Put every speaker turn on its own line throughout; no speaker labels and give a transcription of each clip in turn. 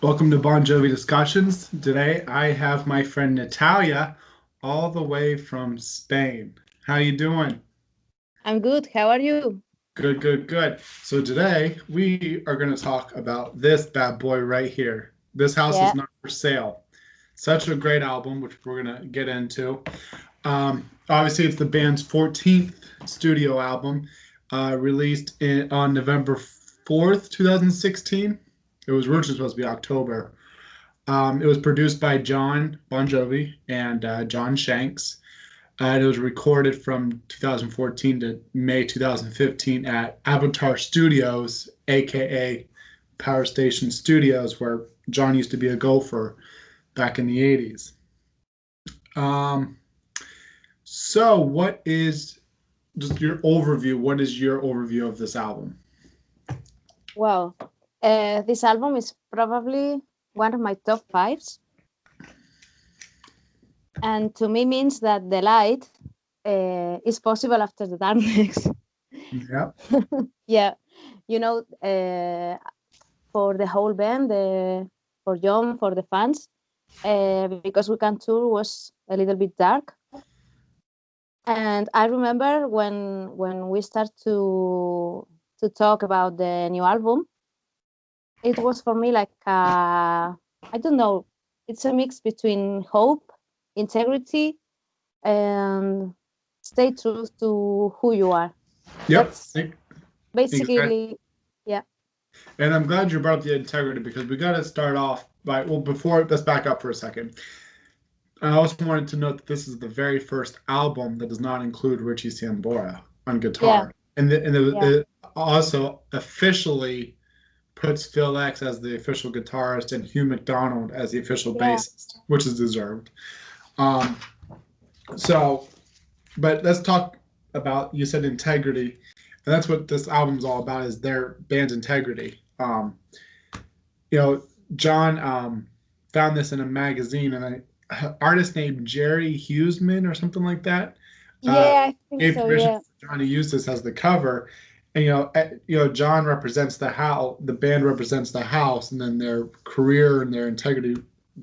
Welcome to Bon Jovi Discussions. Today I have my friend Natalia all the way from Spain. How you doing?
I'm good. How are you?
Good, good, good. So today we are going to talk about this bad boy right here. This house is
Yeah.
not for sale. Such a great album, which we're going to get into. Obviously, it's the band's 14th studio album, on November 4th, 2016. It was originally supposed to be October. It was produced by John Bon Jovi and John Shanks. And it was recorded from 2014 to May 2015 at Avatar Studios, aka Power Station Studios, where John used to be a golfer back in the 80s. Um, so, what is just your overview? What is your overview of this album?
Well, this album is probably one of my top fives, and to me means that the light is possible after the darkness.
Yeah.
Yeah, you know, for the whole band, for John, for the fans, because We Can Tour was a little bit dark. And I remember when we start to talk about the new album, it was for me like I don't know, it's a mix between hope, integrity, and stay true to who you are.
Yep.
That's
Exactly.
basically, yeah.
And I'm glad you brought up the integrity because we got to start off by, well, before, let's back up for a second. I also wanted to note that this is the very first album that does not include Richie Sambora on
Yeah,
guitar. And
yeah,
it also officially puts Phil X as the official guitarist and Hugh McDonald as the official
yeah.
bassist, which is deserved. Um, so, but let's talk about, you said integrity, and that's what this album's all about, is their band's integrity. You know, John found this in a magazine, and an artist named Jerry Hughesman or something like that uh,
Yeah, I think
gave
so,
permission
yeah.
for John to use this as the cover. And John represents the house, the band represents the house, and then their career and their integrity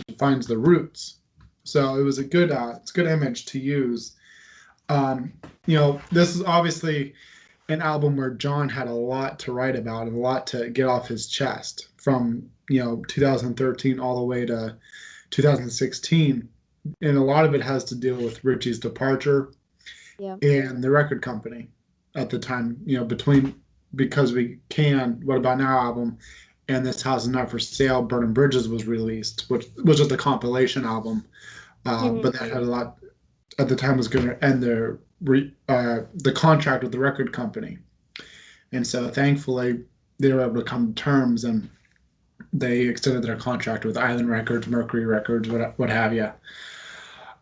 defines the roots. So it was it's a good image to use. Um, this is obviously an album where John had a lot to write about and a lot to get off his chest from 2013 all the way to 2016, and a lot of it has to deal with Richie's departure
Yeah.
and the record company at the time. Between Because We Can, What About Now album, and This House Is Not for Sale, Burning Bridges was released, which was just a compilation album,
Mhm.
but that had a lot at the time was going to end the contract with the record company, and so thankfully they were able to come to terms and they extended their contract with Island Records, Mercury Records, what have you.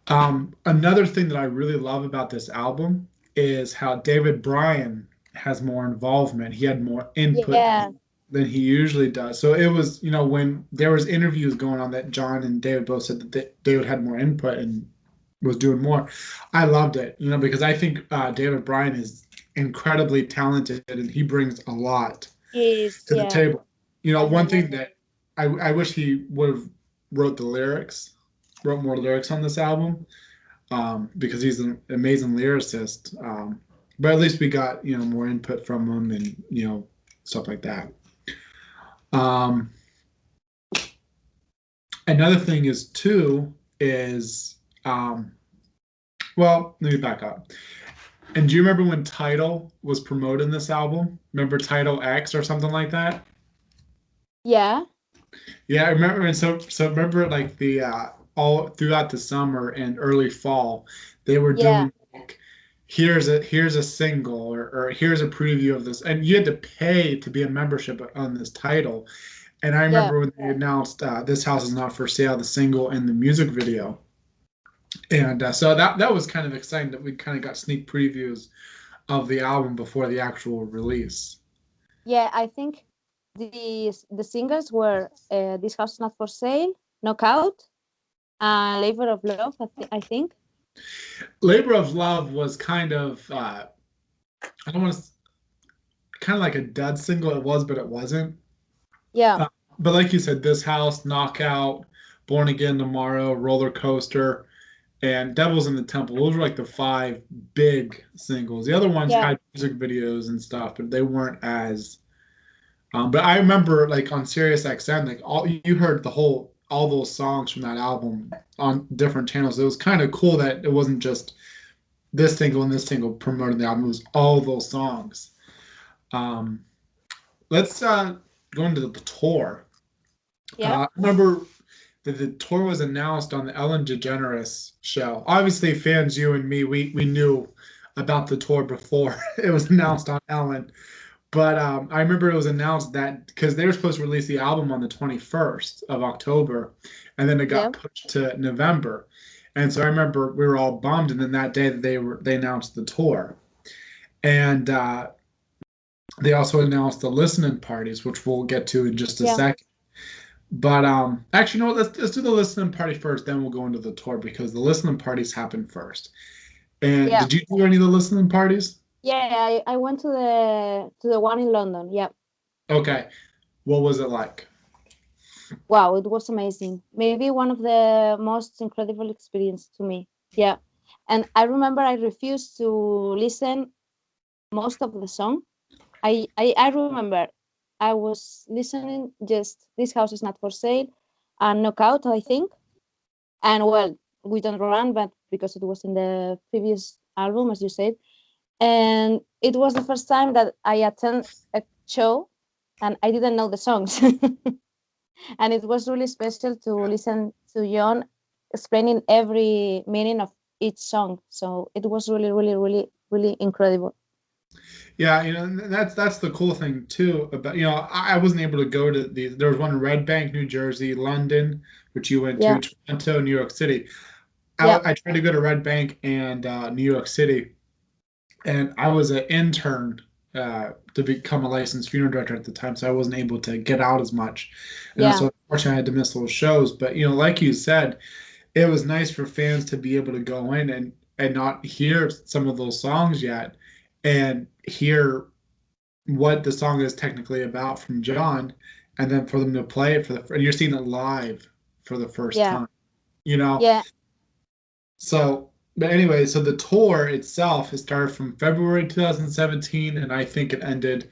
Another thing that I really love about this album is how David Bryan has more involvement. He had more input
Yeah,
than he usually does. So it was, when there was interviews going on that John and David both said that David had more input and was doing more. I loved it, because I think David Bryan is incredibly talented and he brings a lot
is,
to the
yeah,
table.
I
One
remember.
thing that I wish he would have wrote the lyrics, wrote more lyrics on this album, because he's an amazing lyricist. But at least we got more input from him and stuff like that. Um, Another thing is too is well, let me back up. And do you remember when Title was promoting this album? Remember Title X or something like that?
Yeah,
Yeah, I remember. And so remember, like, the all throughout the summer and early fall, they were
yeah,
doing like, here's a single, or here's a preview of this, and you had to pay to be a membership on this Title. And I
yeah.
remember when they announced "This House Is Not for Sale," the single and the music video, and so that was kind of exciting that we kind of got sneak previews of the album before the actual release.
Yeah, I think the singles were This House Is Not For Sale, Knockout, and Labor of Love, I think.
Labor of Love was kind of I don't want to kind of like a dud single. It was, but it wasn't.
Yeah,
but like you said, This House, Knockout, Born Again Tomorrow, Roller Coaster, and Devils in the Temple. Those were like the five big singles. The other ones
Yeah,
had music videos and stuff, but they weren't as. But I remember like on Sirius XM, like all you heard all those songs from that album on different channels. It was kind of cool that it wasn't just this single and this single promoting the album. It was all those songs. Um, let's go into the tour.
yeah,
I remember that the tour was announced on the Ellen DeGeneres show. Obviously, fans, you and me, we knew about the tour before it was announced on Ellen. But I remember it was announced that because they were supposed to release the album on the 21st of October, and then it
yeah,
got pushed to November. And so I remember we were all bummed, and then that day that they announced the tour, and they also announced the listening parties, which we'll get to in just a
yeah,
second. But actually, no, let's do the listening party first, then we'll go into the tour because the listening parties happened first. And
yeah.
did you do any of the listening parties?
Yeah, I went to the one in London. Yeah.
Okay, what was it like?
Wow, it was amazing. Maybe one of the most incredible experience to me. Yeah. And I remember I refused to listen most of the song. I remember I was listening just This House Is Not For Sale and Knockout, I think. And well, We Don't Run, but because it was in the previous album, as you said. And it was the first time that I attend a show and I didn't know the songs. And it was really special to listen to John explaining every meaning of each song. So it was really, really, really, really incredible.
Yeah, that's the cool thing too about I wasn't able to go to these. There was one in Red Bank, New Jersey, London, which you went to,
Yeah,
Toronto, New York City.
yeah,
I tried to go to Red Bank and New York City, and I was an intern to become a licensed funeral director at the time, so I wasn't able to get out as much, and
yeah,
so unfortunately I had to miss those shows. But like you said, it was nice for fans to be able to go in and not hear some of those songs yet, and hear what the song is technically about from John, and then for them to play it and you're seeing it live for the first
yeah,
time, you know.
yeah.
So, but anyway, so the tour itself has started from February 2017, and I think it ended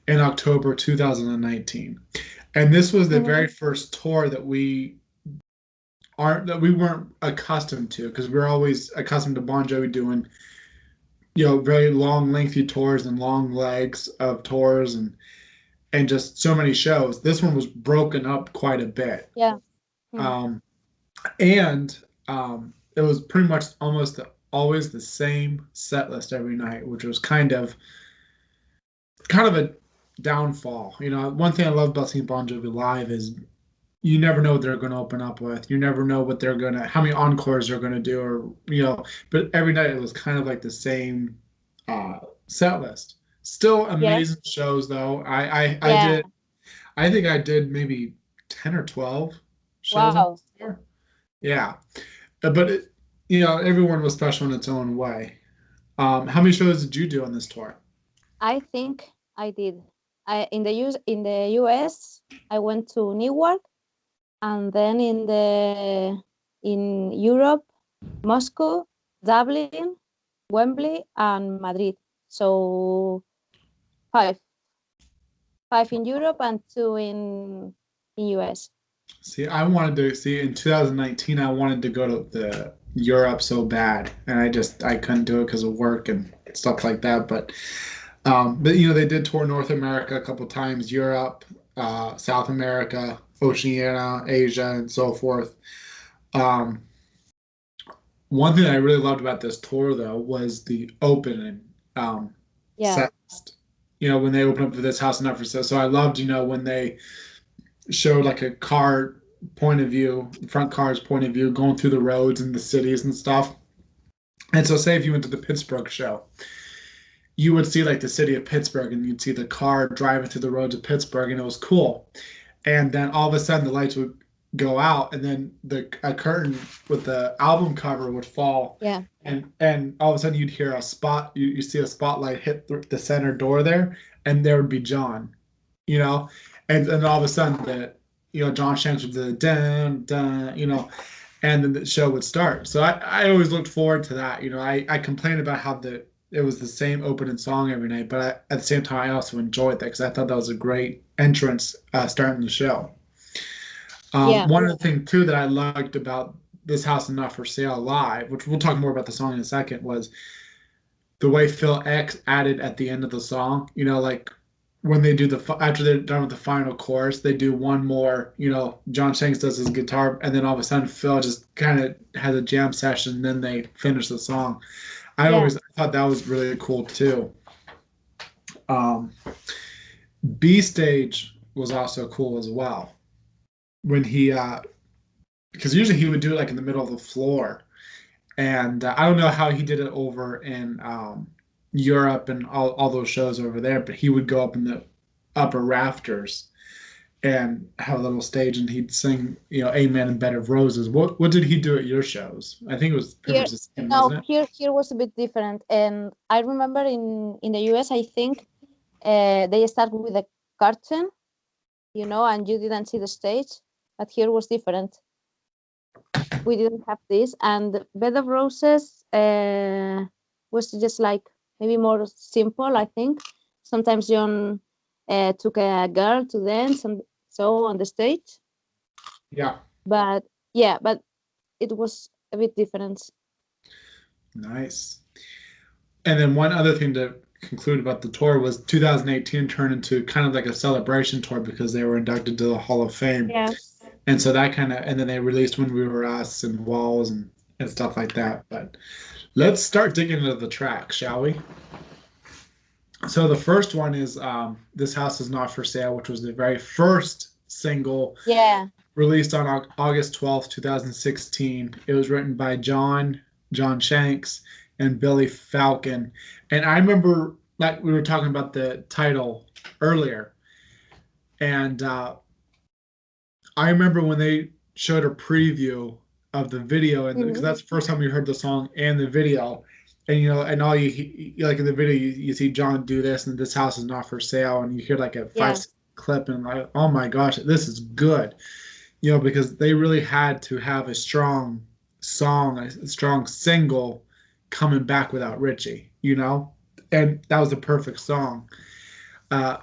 in October 2019. And this was the
Mhm.
very first tour that we weren't accustomed to because we're always accustomed to Bon Jovi doing very long, lengthy tours and long legs of tours and just so many shows. This one was broken up quite a bit.
Yeah. Mm.
Um, and it was pretty much always the same set list every night, which was kind of a downfall. One thing I love about seeing Bon Jovi live is you never know what they're going to open up with. You never know how many encores they're going to do, but every night it was kind of like the same uh, set list. Still
Yeah.
amazing shows though.
Yeah.
I think I did maybe 10 or 12 shows on
Wow.
this tour. Yeah. But everyone was special in its own way. How many shows did you do on this tour?
I think I did. In the US, I went to Newark, and then in Europe, Moscow, Dublin, Wembley, and Madrid. So five, five in Europe and two in US.
See, I wanted to see in 2019. I wanted to go to the Europe so bad, and I couldn't do it because of work and stuff like that. But they did tour North America a couple times, Europe, South America, Oceania, Asia, and so forth. Um, One thing I really loved about this tour, though, was the opening
Yeah,
set. When they opened up for This House and Not For Sale. So I loved, when they showed like a car point of view, front car's point of view, going through the roads and the cities and stuff. And so, say if you went to the Pittsburgh show, you would see like the city of Pittsburgh, and you'd see the car driving through the roads of Pittsburgh, and it was cool. And then all of a sudden, the lights would go out, and then a curtain with the album cover would fall,
yeah,
and all of a sudden you'd hear you see a spotlight hit the center door there, and there would be John, you know, and all of a sudden John Shanks with the dun dun, and then the show would start. So I always looked forward to that. I complained about how it was the same opening song every night, but at the same time, I also enjoyed that because I thought that was a great entrance starting the show.
Yeah,
One other thing too that I liked about This House is Not for Sale live, which we'll talk more about the song in a second, was the way Phil X added at the end of the song. Like when they do after they're done with the final chorus, they do one more. John Shanks does his guitar, and then all of a sudden Phil just kind of has a jam session. And then they finish the song. I
yeah,
always thought that was really cool too. Um, B stage was also cool as well when he because usually he would do it like in the middle of the floor. And I don't know how he did it over in Europe and all those shows over there, but he would go up in the upper rafters and have a little stage, and he'd sing, "Amen" and "Bed of Roses." What did he do at your shows? I think it was pretty
here
much the same,
no,
wasn't it?
here was a bit different. And I remember in the US, I think they start with a curtain, and you didn't see the stage. But here was different. We didn't have this, and Bed of Roses was just like maybe more simple, I think. Sometimes John took a girl to dance and so on the stage,
Yeah,
but yeah, but it was a bit different.
nice. And then one other thing to conclude about the tour was 2018 turned into kind of like a celebration tour because they were inducted to the Hall of Fame.
Yeah.
And so that and then they released When We Were Us and Walls and stuff like that. But let's start digging into the track, shall we? So the first one is This House Is Not For Sale, which was the very first single
Yeah.
released on August 12th, 2016. It was written by John Shanks, and Billy Falcon. And I remember, like we were talking about the title earlier, and I remember when they showed a preview of the video, and because
Mhm.
that's the first time we heard the song and the video, and and all like in the video, you see John do this, and This House Is Not For Sale, and you hear like a
Yeah.
clip, and like, oh my gosh, this is good, because they really had to have a strong song, a strong single coming back without Richie, and that was the perfect song. Uh,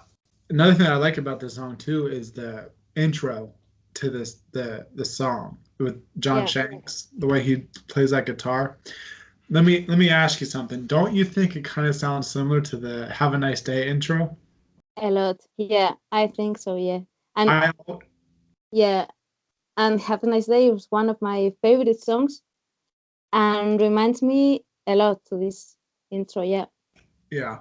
Another thing I like about this song too is the intro to the song with John
Yeah.
Shanks, the way he plays that guitar. Let me ask you something. Don't you think it kind of sounds similar to the "Have a Nice Day" intro?
A lot. Yeah, I think so. Yeah. And
I
yeah, and Have a Nice Day was one of my favorite songs and reminds me a lot to this intro. Yeah.
Yeah.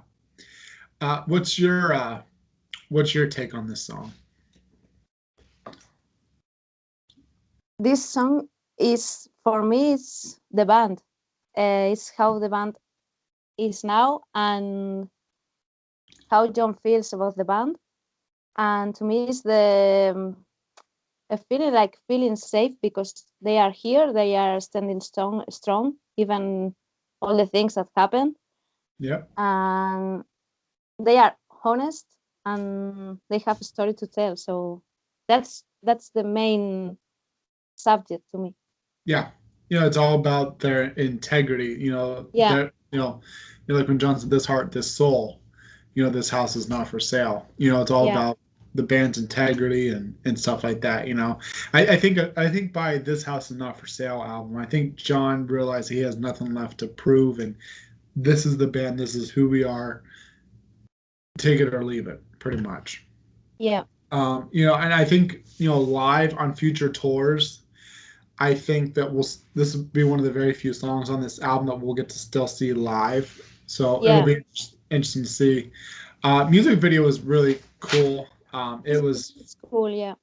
What's your take on this song?
This song is for me, it's the band. It's how the band is now and how John feels about the band. And to me, it's a feeling like feeling safe because they are here, they are standing strong, even all the things that happen,
Yeah.
and they are honest and they have a story to tell. So that's the main subject to me.
Yeah. It's all about their integrity,
Yeah,
like when John said, "This heart, this soul, this house is not for sale." It's all
yeah,
about the band's integrity and stuff like that. I think by "This House Is Not For Sale" album, I think John realized he has nothing left to prove, and this is the band, this is who we are. Take it or leave it, pretty much.
yeah,
And I think live on future tours, I think that this will be one of the very few songs on this album that we'll get to still see live. So it'll
yeah.
be interesting to see. Music video was really cool. It was
It's cool. Yeah,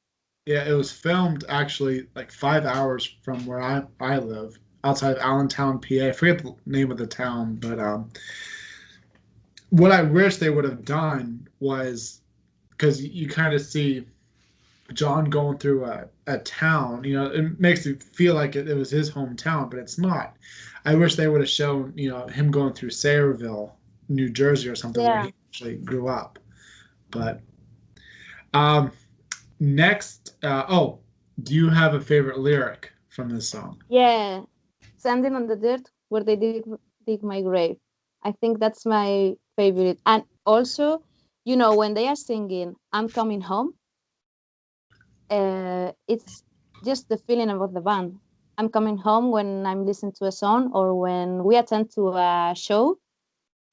Yeah, it was filmed actually like 5 hours from where I live, outside of Allentown, PA. I forget the name of the town, but what I wish they would have done was, because you kind of see John going through a town, it makes you feel like it was his hometown, but it's not. I wish they would have shown, him going through Sayreville, New Jersey or something, where
yeah,
he actually grew up. But um, Next, do you have a favorite lyric from this song?
Yeah, standing on the dirt where they dig my grave. I think that's my favorite. And also, when they are singing "I'm Coming Home," it's just the feeling about the band. I'm coming home when I'm listening to a song or when we attend to a show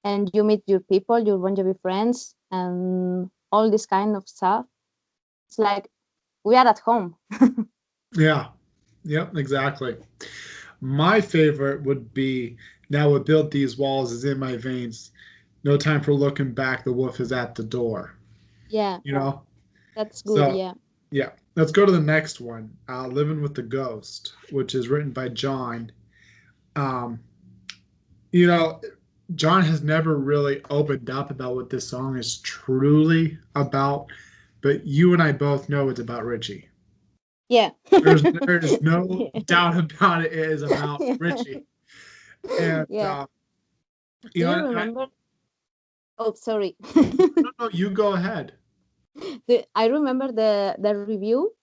and you meet your people, your Bon Jovi friends, and all this kind of stuff. It's like we are at home.
Yeah. Yep, exactly. My favorite would be "Now what built these walls is in my veins. No time for looking back. The wolf is at the door."
Yeah,
You know?
that's good.
So,
Yeah.
yeah. Let's go to the next one. "Living with the Ghost," which is written by John. Um, you know, John has never really opened up about what this song is truly about, but you and I both know it's about Richie.
Yeah.
There's no doubt about it. It is about Richie, and
Yeah.
you
Do you
know,
remember? Oh, sorry.
no, you go ahead.
I remember the review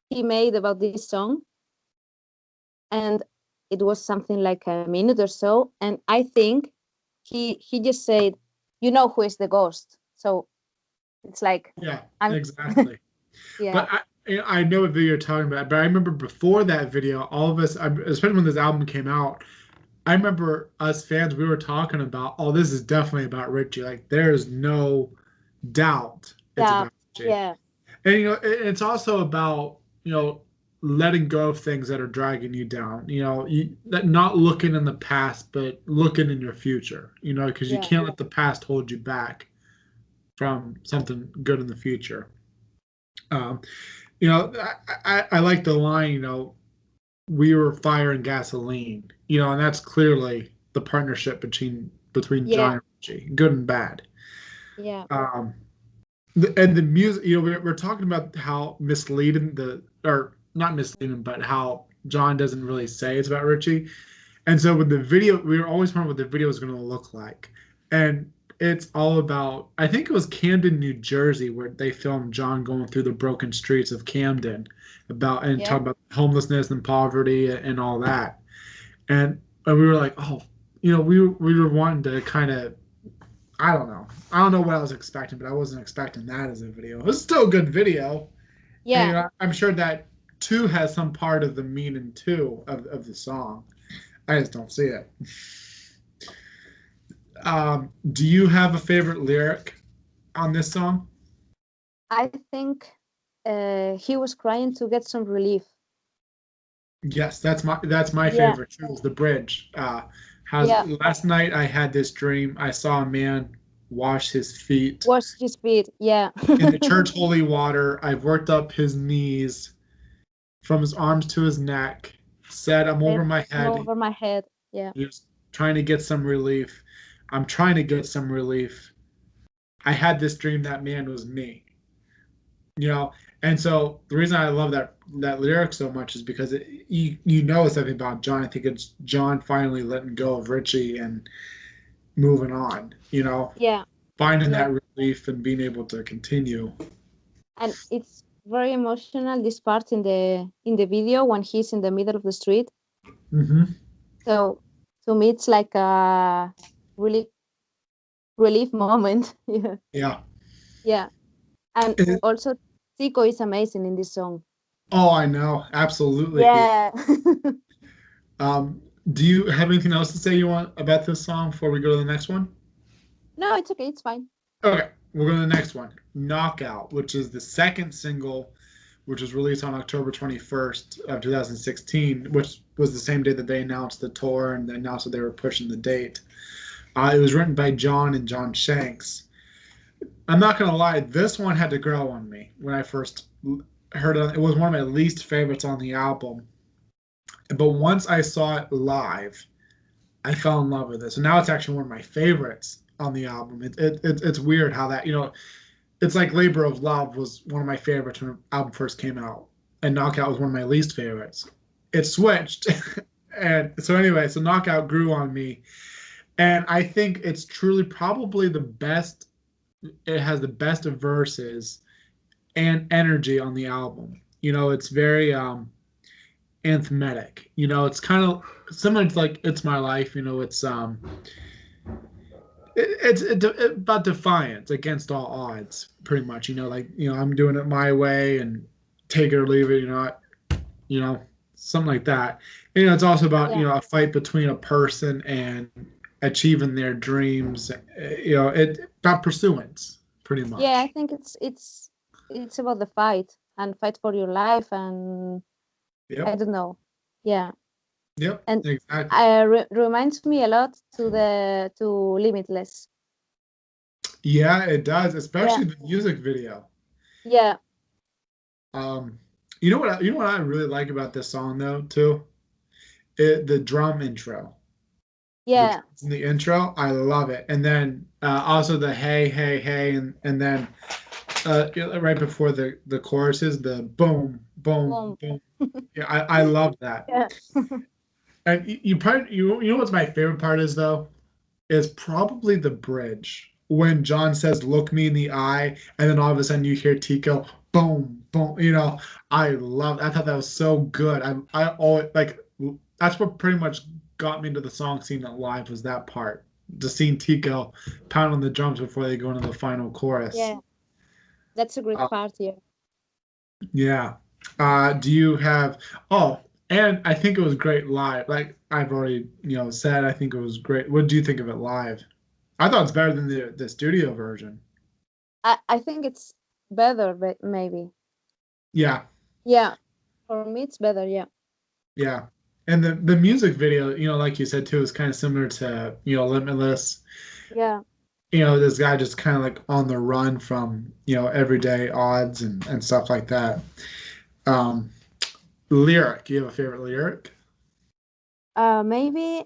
he made about this song, and it was something like a minute or so. And I think he just said, who is the ghost?" So it's like
Yeah,
I'm
exactly.
yeah,
But I know what video you're talking about. But I remember before that video, all of us, especially when this album came out, I remember us fans, we were talking about, oh, this is definitely about Richie. Like, there is no doubt it's
yeah,
about Richie.
yeah,
And it's also about letting go of things that are dragging you down. Not looking in the past, but looking in your future. Because you
yeah,
can't let the past hold you back from something good in the future. Um, I like the line. We were fire and gasoline. And that's clearly the partnership between
yeah,
John and Richie, good and bad.
yeah,
Um, and the music, we're talking about how misleading or not misleading, but how John doesn't really say it's about Richie. And so with the video, we were always wondering what the video was going to look like. And it's all about, I think it was Camden, New Jersey, where they filmed John going through the broken streets of Camden and
yeah,
talking about homelessness and poverty and all that. And we were like, oh, we were wanting to kind of, I don't know. I don't know what I was expecting, but I wasn't expecting that as a video. It was still a good video. And
yeah.
I'm sure that too has some part of the meaning too of the song. I just don't see it. Do you have a favorite lyric on this song?
I think he was crying to get some relief.
Yes, that's my
Yeah,
favorite too. Is the bridge. How's
yeah.
last night I had this dream. I saw a man wash his feet
Wash his feet. Yeah,
in the church holy water. I've worked up his knees from his arms to his neck. Said I'm
Head
over my head.
over my head. Yeah,
He was trying to get some relief. I'm trying to get some relief. I had this dream that man was me. you know and so the reason I love that lyric so much is because you know it's something about John. I think it's John finally letting go of Richie and moving on,
yeah,
finding
yeah.
that relief and being able to continue.
And it's very emotional. This part in the video when he's in the middle of the street.
Hmm.
So to me, it's like a really relief moment. Yeah,
Yeah.
yeah. And
It-
also, Tico is amazing in this song.
oh, I know, absolutely.
Yeah.
um do you have anything else to say you want about this song before we go to the next one?
No, it's okay. It's fine.
Okay, we're going to the next one, "Knockout," which is the second single, which was released on October 21st of 2016, which was the same day that they announced the tour and they announced that they were pushing the date. It was written by John and John Shanks. I'm not going to lie, this one had to grow on me when I first heard it. It was one of my least favorites on the album. But once I saw it live, I fell in love with it. So now it's actually one of my favorites on the album. It's weird how that, it's like "Labor of Love" was one of my favorites when the album first came out, and "Knockout" was one of my least favorites. It switched, and so anyway, so "Knockout" grew on me, and I think it's truly probably the best. It has the best of verses and energy on the album. It's very anthematic. It's kind of similar to like "It's My Life." It's about defiance against all odds, pretty much. I'm doing it my way and take it or leave it. You know, something like that. It's also about
Yeah.
a fight between a person and achieving their dreams. It about pursuance, pretty
Yeah, I
much.
think it's about the fight and fight for your life, and I
Yep.
don't know. Yeah.
Yep.
And
Exactly.
reminds me a lot to Limitless.
Yeah, it does,
Yeah.
especially the music video.
Yeah.
Um, you know what I really like about this song though too? The drum intro. The
Yeah.
drums in the intro, I love it. And then also the hey, hey, hey, and then right before the choruses, the boom, boom,
Boom.
boom. Yeah, I love that.
Yeah.
And you know what's my favorite part is though? Is probably the bridge when John says, "Look me in the eye," and then all of a sudden you hear Tico, boom, boom. I thought that was so good. I always like that's what pretty much got me into the song scene at live was that part. Just seeing Tico pound on the drums before they go into the final chorus.
Yeah. That's a great
Uh,
part. Yeah.
yeah. Do you have? Oh, and I think it was great live. Like I've already said, I think it was great. What do you think of it live? I thought it's better than the studio version.
I think it's better, but maybe.
Yeah,
Yeah. For me, it's better. Yeah.
yeah. And the music video, like you said too, is kind of similar to, Limitless.
Yeah.
This guy just kind of like on the run from, everyday odds and stuff like that. Um, Lyric, you have a favorite lyric?
Maybe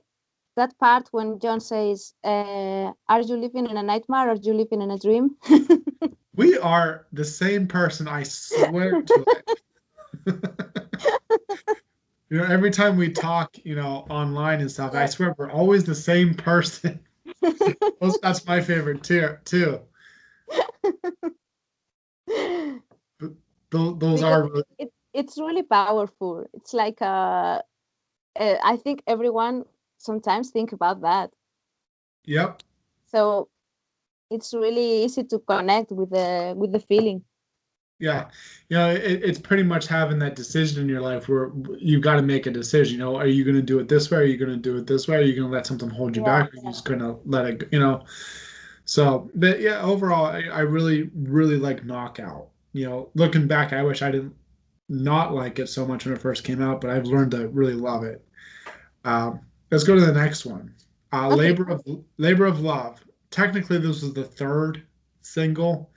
that part when John says, "Are you living in a nightmare? Or are you living in a dream?"
We are the same person, I swear to it. Every time we talk, online and stuff, I
Yeah.
swear we're always the same person. That's my favorite tier too. Those
Because
are really,
it's really powerful. It's like I think everyone sometimes think about that.
yep,
So it's really easy to connect with the feeling.
yeah. It's pretty much having that decision in your life where you've got to make a decision. Are you going to do it this way? Are you going to do it this way? Are you going to let something hold you
Yeah.
back? Or are you just going to let it, So, but yeah, overall, I really, really like Knockout. Looking back, I wish I didn't not like it so much when it first came out, but I've learned to really love it. Let's go to the next one.
Okay.
Labor of Love. Technically, this was the third single,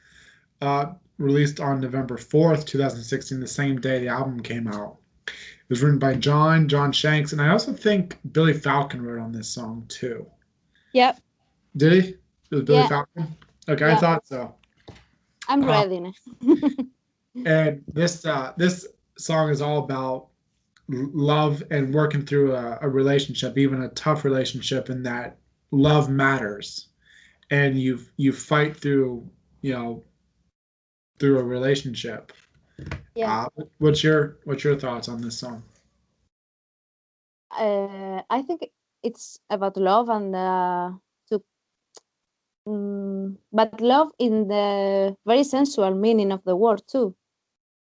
released on November 4th, 2016, the same day the album came out. It was written by John Shanks, and I also think Billy Falcon wrote on this song too.
Yep.
Did he? It was Billy
Yeah.
Falcon. Okay, I
Yeah.
thought so.
I'm
Uh,
ready now.
and this song is all about love and working through a relationship, even a tough relationship, and that love matters, and you fight you know through a relationship.
Yeah.
What's your thoughts on this song?
I think it's about love and to but love in the very sensual meaning of the word too,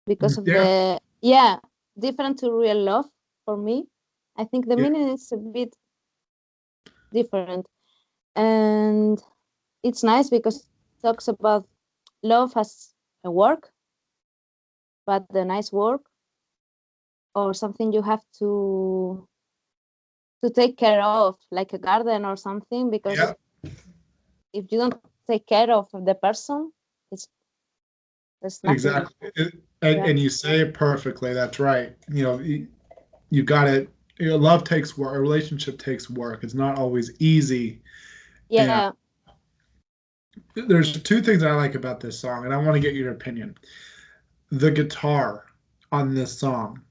because of
Yeah,
the yeah different to real love for me. I think the
yeah,
meaning is a bit different, and it's nice because it talks about love as a work, but the nice work or something you have to take care of, like a garden or something.
yeah,
Because if you don't take care of the person, it's there's nothing.
exactly. And,
Yeah,
and you say it perfectly. That's right. You got it. Love takes work. A relationship takes work. It's not always easy. And
yeah.
there's two things I like about this song, and I want to get your opinion. The guitar on this song,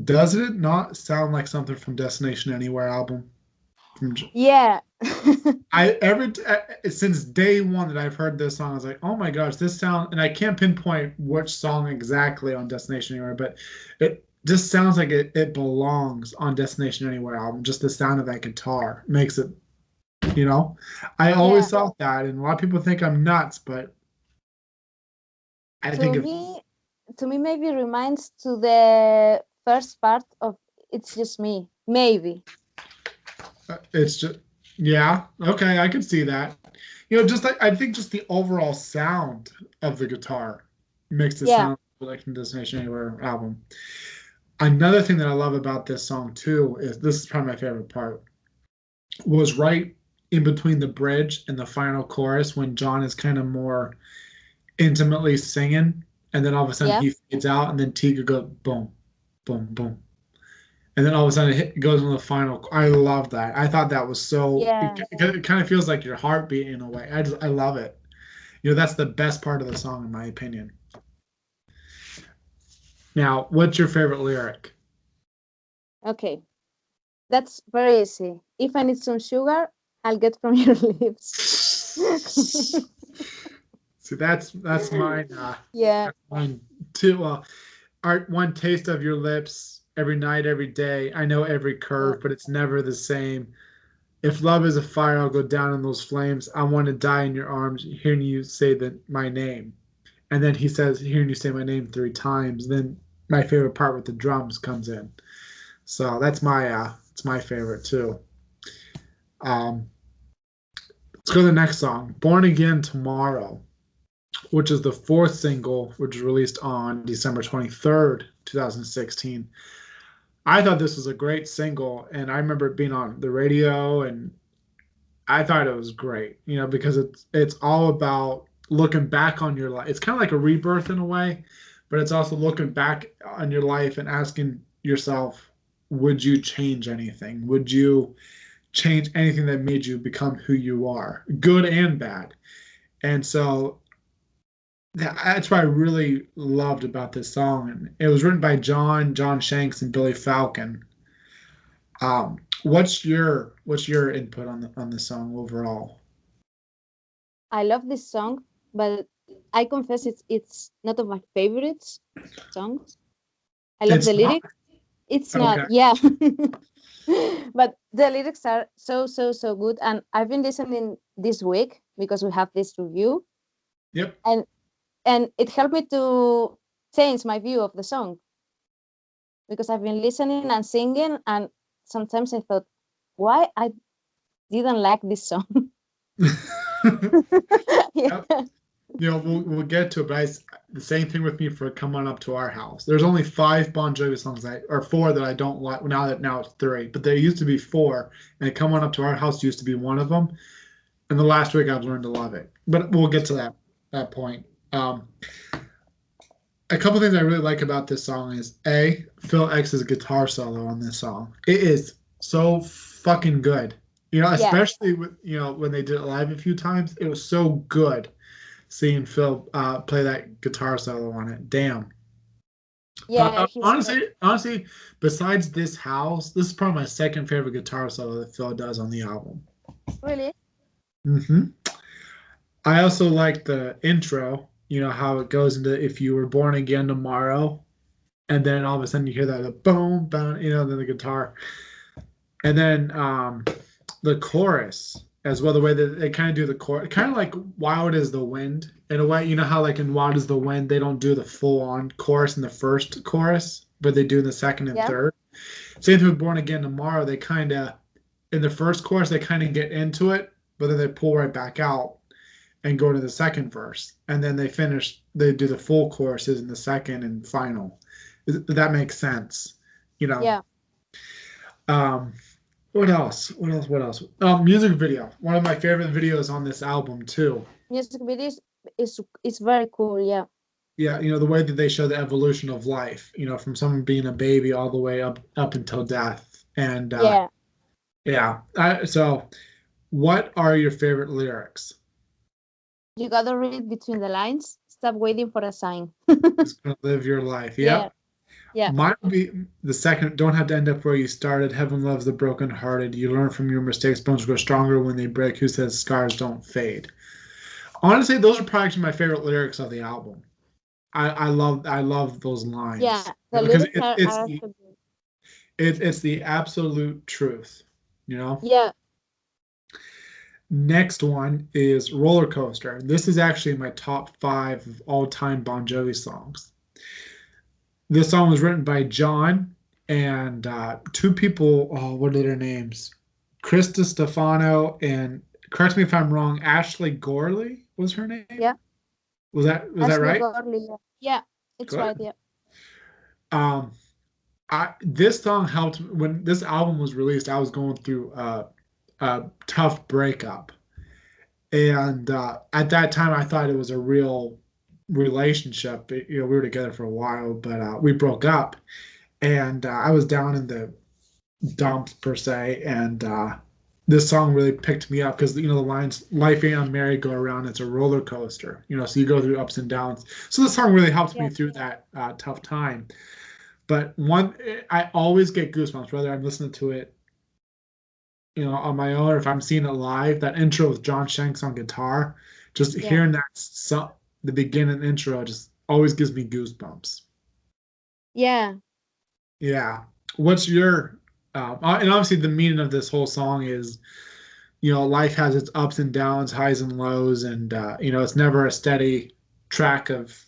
does it not sound like something from Destination Anywhere album? From
Yeah.
since day one that I've heard this song, I was like, oh my gosh, this sound, and I can't pinpoint which song exactly on Destination Anywhere, but it just sounds like it belongs on Destination Anywhere album. Just the sound of that guitar makes it, you know. I always
Yeah.
thought that, and a lot of people think I'm nuts, but I
To
think if
me, maybe reminds to the first part of It's Just Me. Maybe.
it's just, yeah, okay, I can see that. You know, just like I think just the overall sound of the guitar makes it
Yeah.
sound like from Destination Anywhere album. Another thing that I love about this song too is this is probably my favorite part was right in between the bridge and the final chorus when John is kind of more intimately singing, and then all of a sudden
Yeah.
he fades out, and then Tiga goes boom, boom, boom, and then all of a sudden it goes on the final. I love that. I thought that was so.
Yeah.
It kind of feels like your heart beating in a way. I love it. You know, that's the best part of the song in my opinion. Now, what's your favorite lyric?
Okay. That's very easy. If I need some sugar, I'll get from your lips.
See, that's mine.
Yeah.
That's mine too. Art, one taste of your lips every night, every day. I know every
Yeah.
curve, but it's never the same. If love is a fire, I'll go down in those flames. I want to die in your arms, hearing you say my name. And then he says, hearing you say my name 3 times. Then my favorite part with the drums comes in. So that's it's my favorite too. Um, let's go to the next song, "Born Again Tomorrow," which is the fourth single, which was released on December 23rd, 2016. I thought this was a great single, and I remember it being on the radio, and I thought it was great, you know, because it's all about looking back on your life. It's kind of like a rebirth in a way, but it's also looking back on your life and asking yourself, would you change anything? Would you change anything that made you become who you are, good and bad? And so that's what I really loved about this song. And it was written by John Shanks, and Billy Falcon. What's your input on the song overall?
I love this song, but I confess it's not of my favorites songs. I love the
It's not
lyrics. It's not,
okay.
yeah. But the lyrics are so good, and I've been listening this week because we have this review,
Yep.
and it helped me to change my view of the song because I've been listening and singing, and sometimes I thought, why I didn't like this song. Yeah.
Yep. You know, we'll get to it, but the same thing with me for "Come On Up to Our House." There's only 5 Bon Jovi songs or four that I don't like. Now it's 3, but there used to be 4, and "Come On Up to Our House" used to be one of them. And the last week I've learned to love it, but we'll get to that point. A couple things I really like about this song is Phil X's guitar solo on this song. It is so fucking good. You know,
Yeah.
especially when they did it live a few times, it was so good seeing Phil play that guitar solo on it. Damn.
Yeah, he's great.
Honestly, besides "This House," this is probably my second favorite guitar solo that Phil does on the album.
Really?
hmm I also like the intro. You know how it goes into "If You Were Born Again Tomorrow," and then all of a sudden you hear that the boom, boom, then the guitar, and then the chorus as well. The way that they kind of do the chorus, kind of like "Wild as the Wind" in a way. You know how like in "Wild as the Wind" they don't do the full on chorus in the first chorus, but they do in the second and
Yeah.
third. Same thing with "Born Again Tomorrow." They kind of in the first chorus they kind of get into it, but then they pull right back out and go to the second verse, and then they do the full choruses in the second and final. That makes sense, you know.
Yeah.
um what else? Music video, one of my favorite videos on this album too.
Music videos is very cool. Yeah.
Yeah, you know, the way that they show the evolution of life, you know, from someone being a baby all the way up until death. And
Yeah.
yeah, so what are your favorite lyrics?
You gotta read between the lines. Stop waiting for a sign.
Just gonna live your life.
Yeah.
Yep.
Yeah.
Mine would be the second. Don't have to end up where you started. Heaven loves the brokenhearted. You learn from your mistakes. Bones grow stronger when they break. Who says scars don't fade? Honestly, those are probably actually my favorite lyrics of the album. I love those lines
Yeah. The
because
lyrics are so good.
it's the absolute truth. You know.
Yeah.
Next one is Roller Coaster. This is actually my top five of all time Bon Jovi songs. This song was written by John and two people. Oh, what are their names? Krista Stefano and correct me if I'm wrong. Ashley Gorley was her name.
Yeah.
Was that
Ashley
right?
Gorley. Yeah. Yeah. It's right.
Good.
Yeah.
Um, this song helped when this album was released. I was going through a tough breakup, and at that time, I thought it was a real relationship. We were together for a while, but we broke up, and I was down in the dumps per se, and this song really picked me up because the lines "Life ain't a merry-go-round; it's a roller coaster." So you go through ups and downs. So this song really helped me
Yeah.
through that tough time. But I always get goosebumps whether I'm listening to it, on my own or if I'm seeing it live. That intro with John Shanks on guitar, just
Yeah.
hearing the beginning intro just always gives me goosebumps.
Yeah.
Yeah. What's your and obviously the meaning of this whole song is, life has its ups and downs, highs and lows, and it's never a steady track of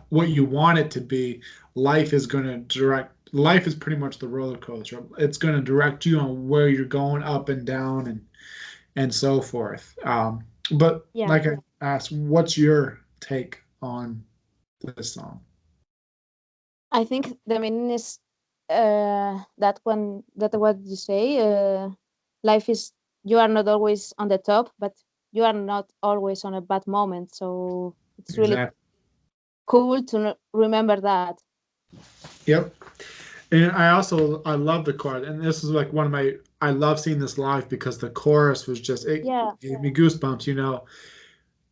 what you want it to be. Life is pretty much the roller coaster. It's going to direct you on where you're going up and down and so forth. But
Yeah.
like I asked, what's your take on this song?
I think the meaning is that what you say, life is, you are not always on the top, but you are not always on a bad moment. So it's really
Exactly.
cool to remember that.
Yep. And I love the chorus, and this is like one of my. I love seeing this live because the chorus was just it
Yeah.
gave me goosebumps.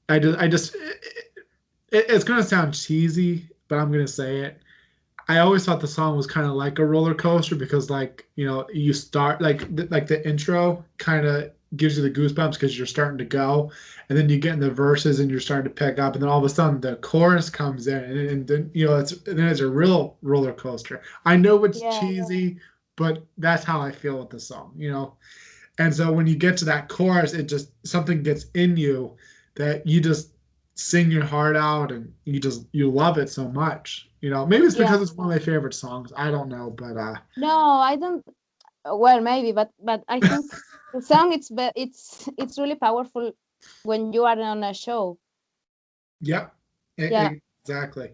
I just it's gonna sound cheesy, but I'm gonna say it. I always thought the song was kind of like a roller coaster because like you start like the intro kind of gives you the goosebumps because you're starting to go, and then you get in the verses and you're starting to pick up, and then all of a sudden the chorus comes in, and then it's a real roller coaster. I know it's
Yeah.
cheesy, but that's how I feel with the song. And so when you get to that chorus, it just something gets in you that you just sing your heart out and you love it so much. Maybe it's
Yeah.
because it's one of my favorite songs. I don't know, but
No, I don't. Well, maybe, but I think the song it's really powerful when you are on a show.
yep,
Yeah.
exactly.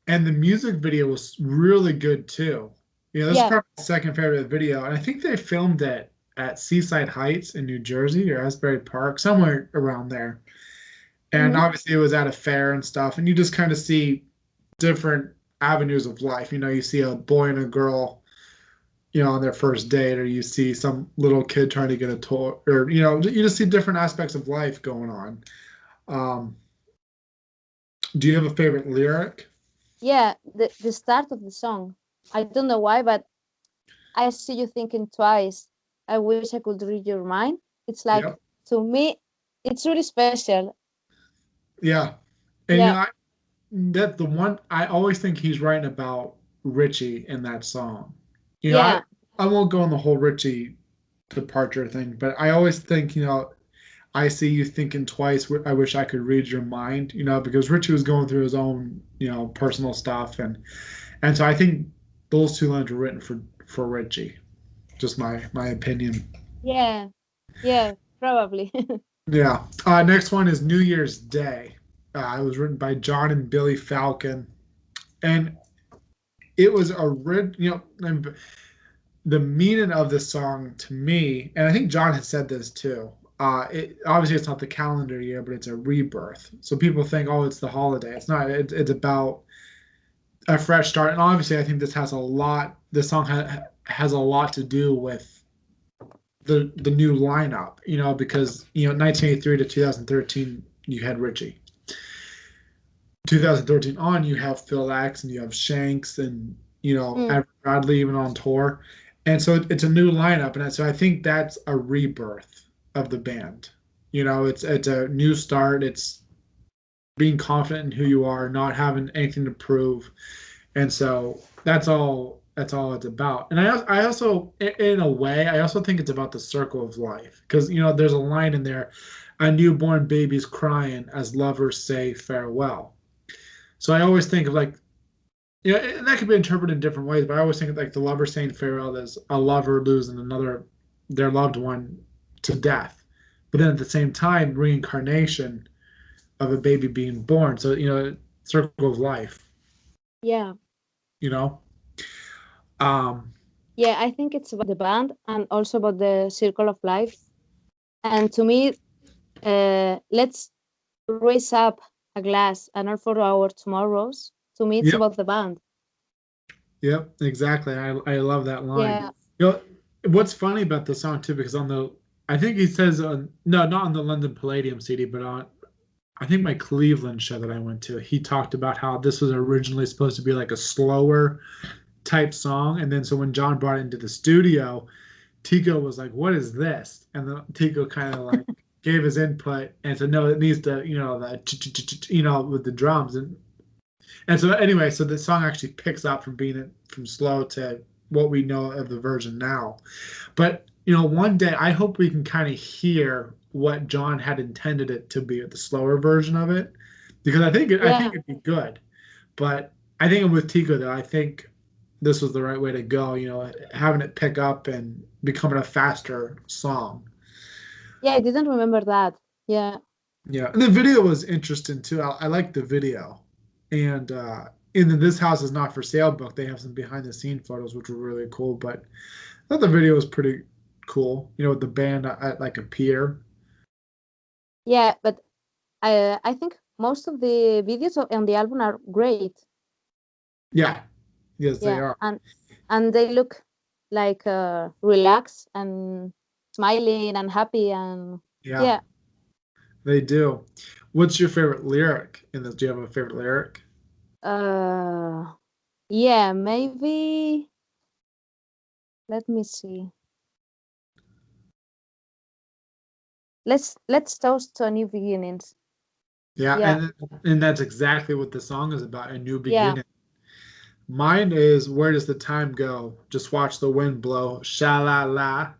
And the music video was really good too. This is
Yeah.
probably my second favorite video, and I think they filmed it at Seaside Heights in New Jersey or Asbury Park, somewhere around there. And
Hmm.
obviously, it was at a fair and stuff, and you just kind of see different avenues of life. You see a boy and a girl, on their first date, or you see some little kid trying to get a toy, or you just see different aspects of life going on. Um, do you have a favorite lyric?
Yeah. The start of the song. I don't know why, but I see you thinking twice. I wish I could read your mind. It's like,
Yep.
to me, it's really special.
Yeah. And
Yeah.
that the one I always think he's writing about Richie in that song. You know, I
Yeah.
I won't go on the whole Richie departure thing, but I always think, I see you thinking twice. I wish I could read your mind, because Richie was going through his own, personal stuff, and so I think those two lines were written for Richie. Just my opinion.
Yeah. Yeah. Probably.
Yeah. Next one is New Year's Day. It was written by John and Billy Falcon, and it was and the meaning of this song to me, and I think John has said this too. Obviously it's not the calendar year, but it's a rebirth. So people think, oh, it's the holiday. It's not. It's about a fresh start. And obviously, I think this has a lot. This song has a lot to do with the new lineup. Because 1983 to 2013, you had Richie. 2013 on, you have Phil X and you have Shanks and
Mm.
Everett Bradley even on tour. And so it's a new lineup. And so I think that's a rebirth of the band. It's a new start. It's being confident in who you are, not having anything to prove. And so that's all it's about. And I also in a way I also think it's about the circle of life, because there's a line in there, a newborn baby's crying as lovers say farewell. So I always think of, like, and that could be interpreted in different ways, but I always think of, like, the lover saying farewell as a lover losing their loved one to death, but then at the same time reincarnation of a baby being born. So circle of life.
Yeah.
You know. Um,
Yeah, I think it's about the band and also about the circle of life. And to me, let's raise up a glass and all for our tomorrows. To me, it's
yep,
about the band.
yep, exactly. I love that line.
Yeah.
You know, what's funny about the song too, because I think he says no, not on the London Palladium CD, but on, I think, my Cleveland show that I went to, he talked about how this was originally supposed to be like a slower type song, and then so when John brought it into the studio, Tico was like, "What is this?" And then Tico kind of like gave his input and said, "No, it needs to, with the drums." And so anyway, so the song actually picks up from being from slow to what we know of the version now. But one day I hope we can kind of hear what John had intended it to be, the slower version of it, because I think
Yeah.
it'd be good. But I think with Tico though, I think this was the right way to go. Having it pick up and becoming a faster song.
Yeah, I didn't remember that. Yeah.
Yeah, and the video was interesting too. I like the video, and in the "This House Is Not for Sale" book, they have some behind the scene photos which were really cool. But I thought the video was pretty cool. With the band at like a pier.
Yeah, but I think most of the videos on the album are great.
Yeah, yes, they
Yeah,
are.
and they look like relaxed and smiling and happy and
Yeah,
yeah.
they do. What's your favorite lyric in this? Do you have a favorite lyric?
Uh, yeah, maybe. Let me see. Let's toast to new beginnings.
Yeah,
Yeah,
and that's exactly what the song is about, a new
yeah,
beginning. Mine is "Where Does the Time Go? Just watch the wind blow. Sha la la.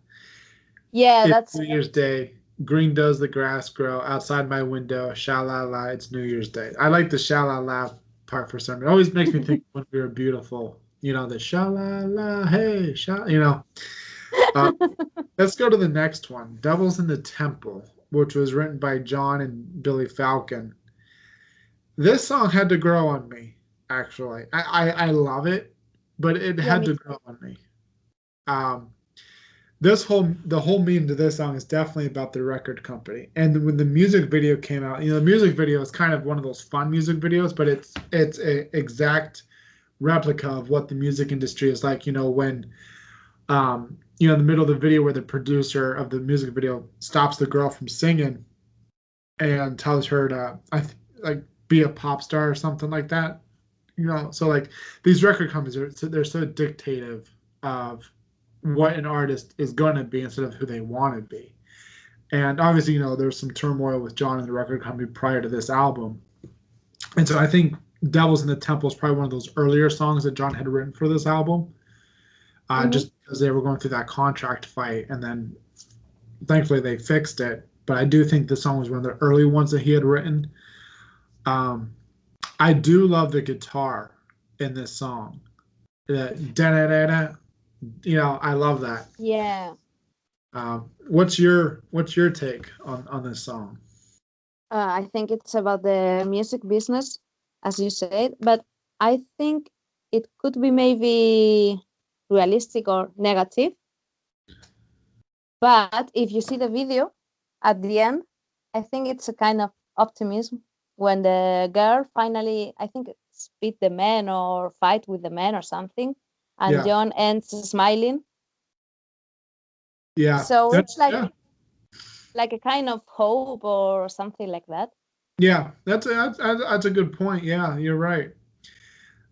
yeah.
It's
That's
New Year's Day. Green does the grass grow outside my window. Sha la la. It's New Year's Day." I like the sha la la part for some reason. It always makes me think when we were beautiful. The sha la la. Hey, sha. Uh, let's go to the next one. "Devils in the Temple," which was written by John and Billy Falcon. This song had to grow on me, actually. I love it, but it
yeah,
had
me
to
too.
grow on me. Um, the whole meaning to this song is definitely about the record company. And when the music video came out, the music video is kind of one of those fun music videos, but it's a exact replica of what the music industry is like. When in the middle of the video where the producer of the music video stops the girl from singing and tells her to like be a pop star or something like that. So like these record companies they're so dictative of what an artist is going to be instead of who they want to be. And obviously, there's some turmoil with John and the record company prior to this album. And so I think "Devils in the Temple" is probably one of those earlier songs that John had written for this album,
Hmm.
just because they were going through that contract fight. And then thankfully they fixed it. But I do think the song was one of the early ones that he had written. Um, I do love the guitar in this song. Da-da-da-da. I love that.
Yeah,
What's your take on this song?
I think it's about the music business, as you said, but I think it could be maybe realistic or negative. But if you see the video at the end, I think it's a kind of optimism when the girl finally, I think, beat the man or fight with the man or something, and
Yeah,
John ends smiling.
yeah,
So it's
yeah,
like a kind of hope or something like that.
yeah. That's a good point. Yeah, you're right.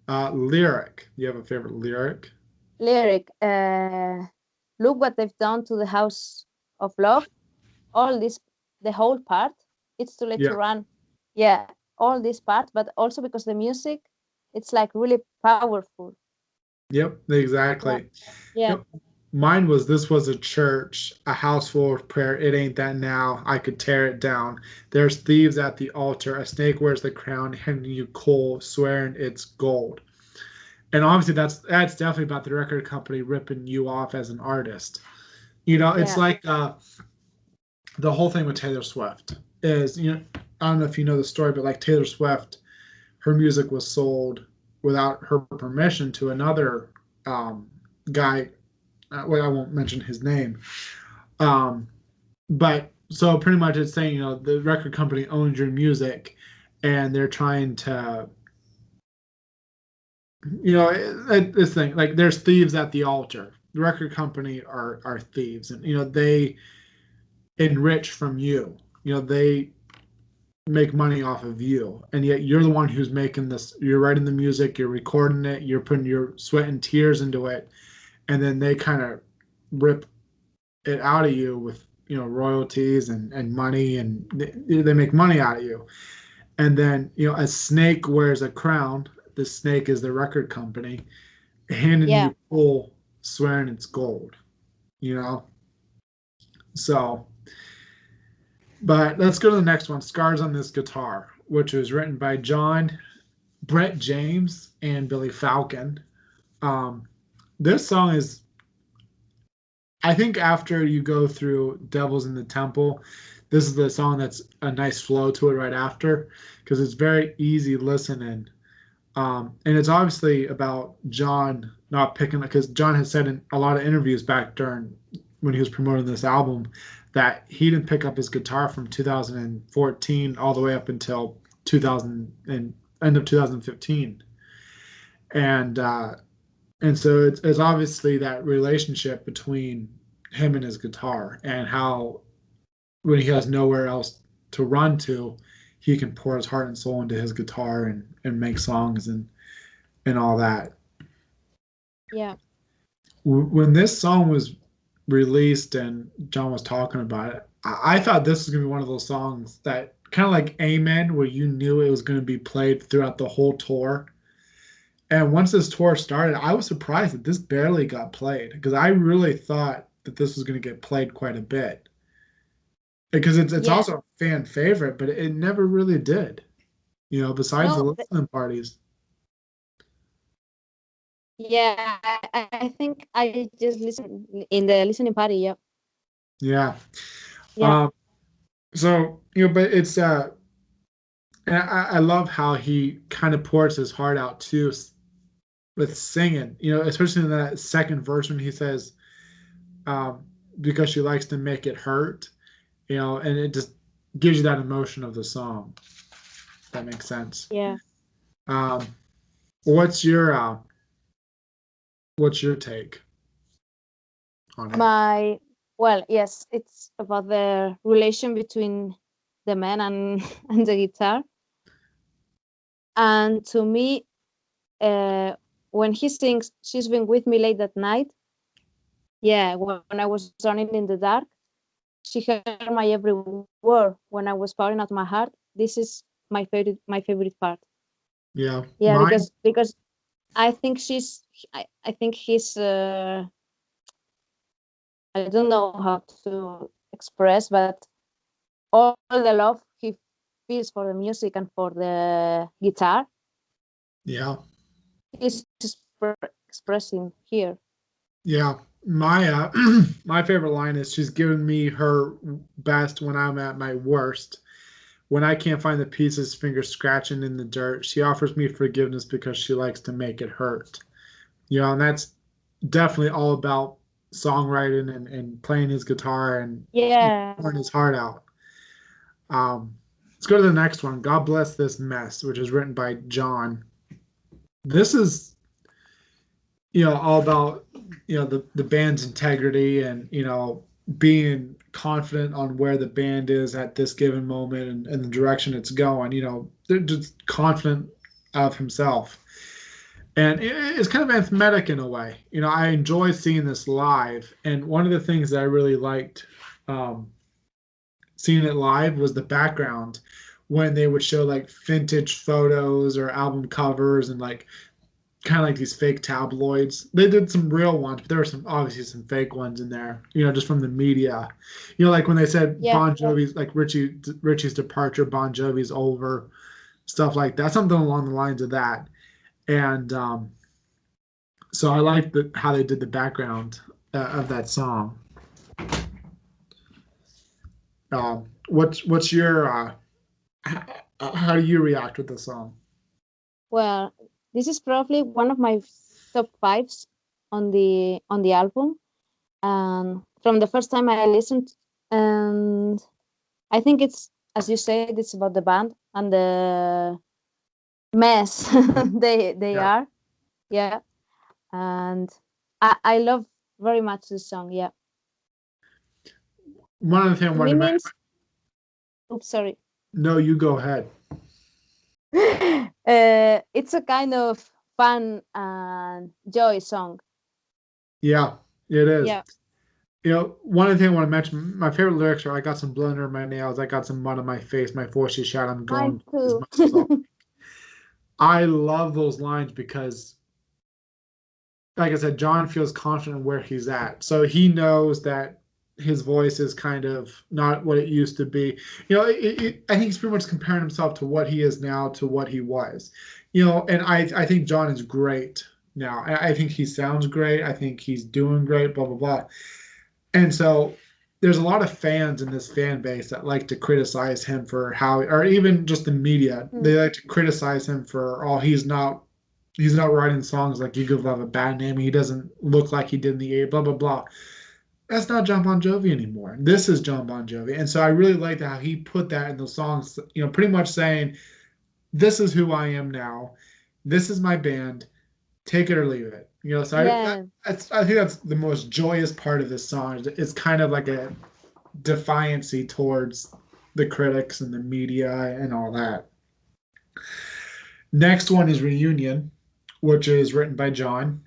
Lyric. You have a favorite lyric?
Lyric. Look what they've done to the house of love. All this, the whole part. It's too late to
Yeah.
run. Yeah, all this part, but also because the music, it's like really powerful.
Yep,
Yeah,
exactly.
yeah,
Yep. Mine was this was a church, a house full of prayer. It ain't that now. I could tear it down. There's thieves at the altar. A snake wears the crown, handing you coal, swearing it's gold. And obviously that's definitely about the record company ripping you off as an artist. It's
yeah,
like the whole thing with Taylor Swift is, I don't know if you know the story, but like Taylor Swift, her music was sold without her permission to another guy. Well, I won't mention his name. Um, but so pretty much it's saying, the record company owns your music and they're trying to, this thing, like there's thieves at the altar. The record company are thieves and, they enrich from you. They make money off of you. And yet you're the one who's making this, you're writing the music, you're recording it, you're putting your sweat and tears into it. And then they kind of rip it out of you with royalties and money and they make money out of you and then a snake wears a crown. The snake is the record company handing
yeah,
you full, swearing it's gold, you know so but let's go to the next one, Scars on This Guitar, which was written by John Brett James and Billy Falcon. This song is, I think, after you go through Devils in the Temple, this is the song that's a nice flow to it right after because it's very easy listening. And it's obviously about John not picking, because John has said in a lot of interviews back during when he was promoting this album that he didn't pick up his guitar from 2014 all the way up until 2000 and end of 2015. And so it's obviously that relationship between him and his guitar and how when he has nowhere else to run to, he can pour his heart and soul into his guitar and make songs and all that.
yeah,
When this song was released and John was talking about it, I thought this was gonna be one of those songs that kind of like Amen, where you knew it was gonna be played throughout the whole tour. And once this tour started, I was surprised that this barely got played because I really thought that this was gonna get played quite a bit because it's
yeah.
also a fan favorite, but it never really did. Besides the
No,
listening parties.
yeah. I think I just listen in the listening party. Yeah,
Yeah.
yeah,
Um, so, but it's and I love how he kind of pours his heart out too with singing, especially in that second verse when he says, um, because she likes to make it hurt, and it just gives you that emotion of the song. If that makes sense.
yeah.
Um, what's your uh, what's your take on it?
My well, yes, it's about the relation between the man and and the guitar. And to me, uh, when he sings, "She's been with me late at night." Yeah, when I was running in the dark, she heard my every word. When I was pouring out my heart, this is my favorite part.
Yeah,
Yeah,
mine.
because I think I think he's I don't know how to express, but all the love he feels for the music and for the guitar,
Yeah,
he's expressing here.
yeah. My my favorite line is she's given me her best when I'm at my worst. When I can't find the pieces, fingers scratching in the dirt, she offers me forgiveness because she likes to make it hurt. And that's definitely all about songwriting and playing his guitar and
Yeah,
pouring his heart out. Let's go to the next one. God Bless This Mess, which is written by John. This is, all about, the band's integrity and, being confident on where the band is at this given moment and the direction it's going. They're just confident of himself. And it's kind of anthematic in a way. You know, I enjoy seeing this live, and one of the things that I really liked um, seeing it live was the background when they would show like vintage photos or album covers and like kind of like these fake tabloids. They did some real ones, but there were some obviously some fake ones in there, you know, just from the media. You know, like when they said
Yeah,
Bon Jovi's like Richie's departure, Bon Jovi's over, stuff like that, something along the lines of that. And so I like how they did the background of that song. What's your how do you react with the song?
well, this is probably one of my top fives on the album. And from the first time I listened, and I think it's, as you said, it's about the band and the mess they
Yeah.
are. Yeah, and I love very much this song. Yeah,
One other thing I
to me
wanted to mention.
means. Oops, sorry.
No, you go ahead.
It's a kind of fun and joy song.
Yeah, it is.
Yeah,
You know, one other thing I want to mention, my favorite lyrics are I got some blood under my nails, I got some mud on my face, my voice is shot, I'm
mine
going as
too.
much as all. I love those lines because, like I said, John feels confident where he's at. So he knows that his voice is kind of not what it used to be. You know, I think he's pretty much comparing himself to what he is now to what he was. You know, and I think John is great now. I think he sounds great. I think he's doing great, blah, blah, blah. And so there's a lot of fans in this fan base that like to criticize him for how, or even just the media, they
Mm,
like to criticize him for, oh, he's not writing songs like You Give Love a Bad Name. He doesn't look like he did in the A, blah, blah, blah. That's not John Bon Jovi anymore. This is John Bon Jovi. And so I really liked how he put that in those songs, you know, pretty much saying, this is who I am now. This is my band. Take it or leave it. You know, so
yeah.
I think that's the most joyous part of this song. It's kind of like a defiancy towards the critics and the media and all that. Next one is Reunion, which is written by John.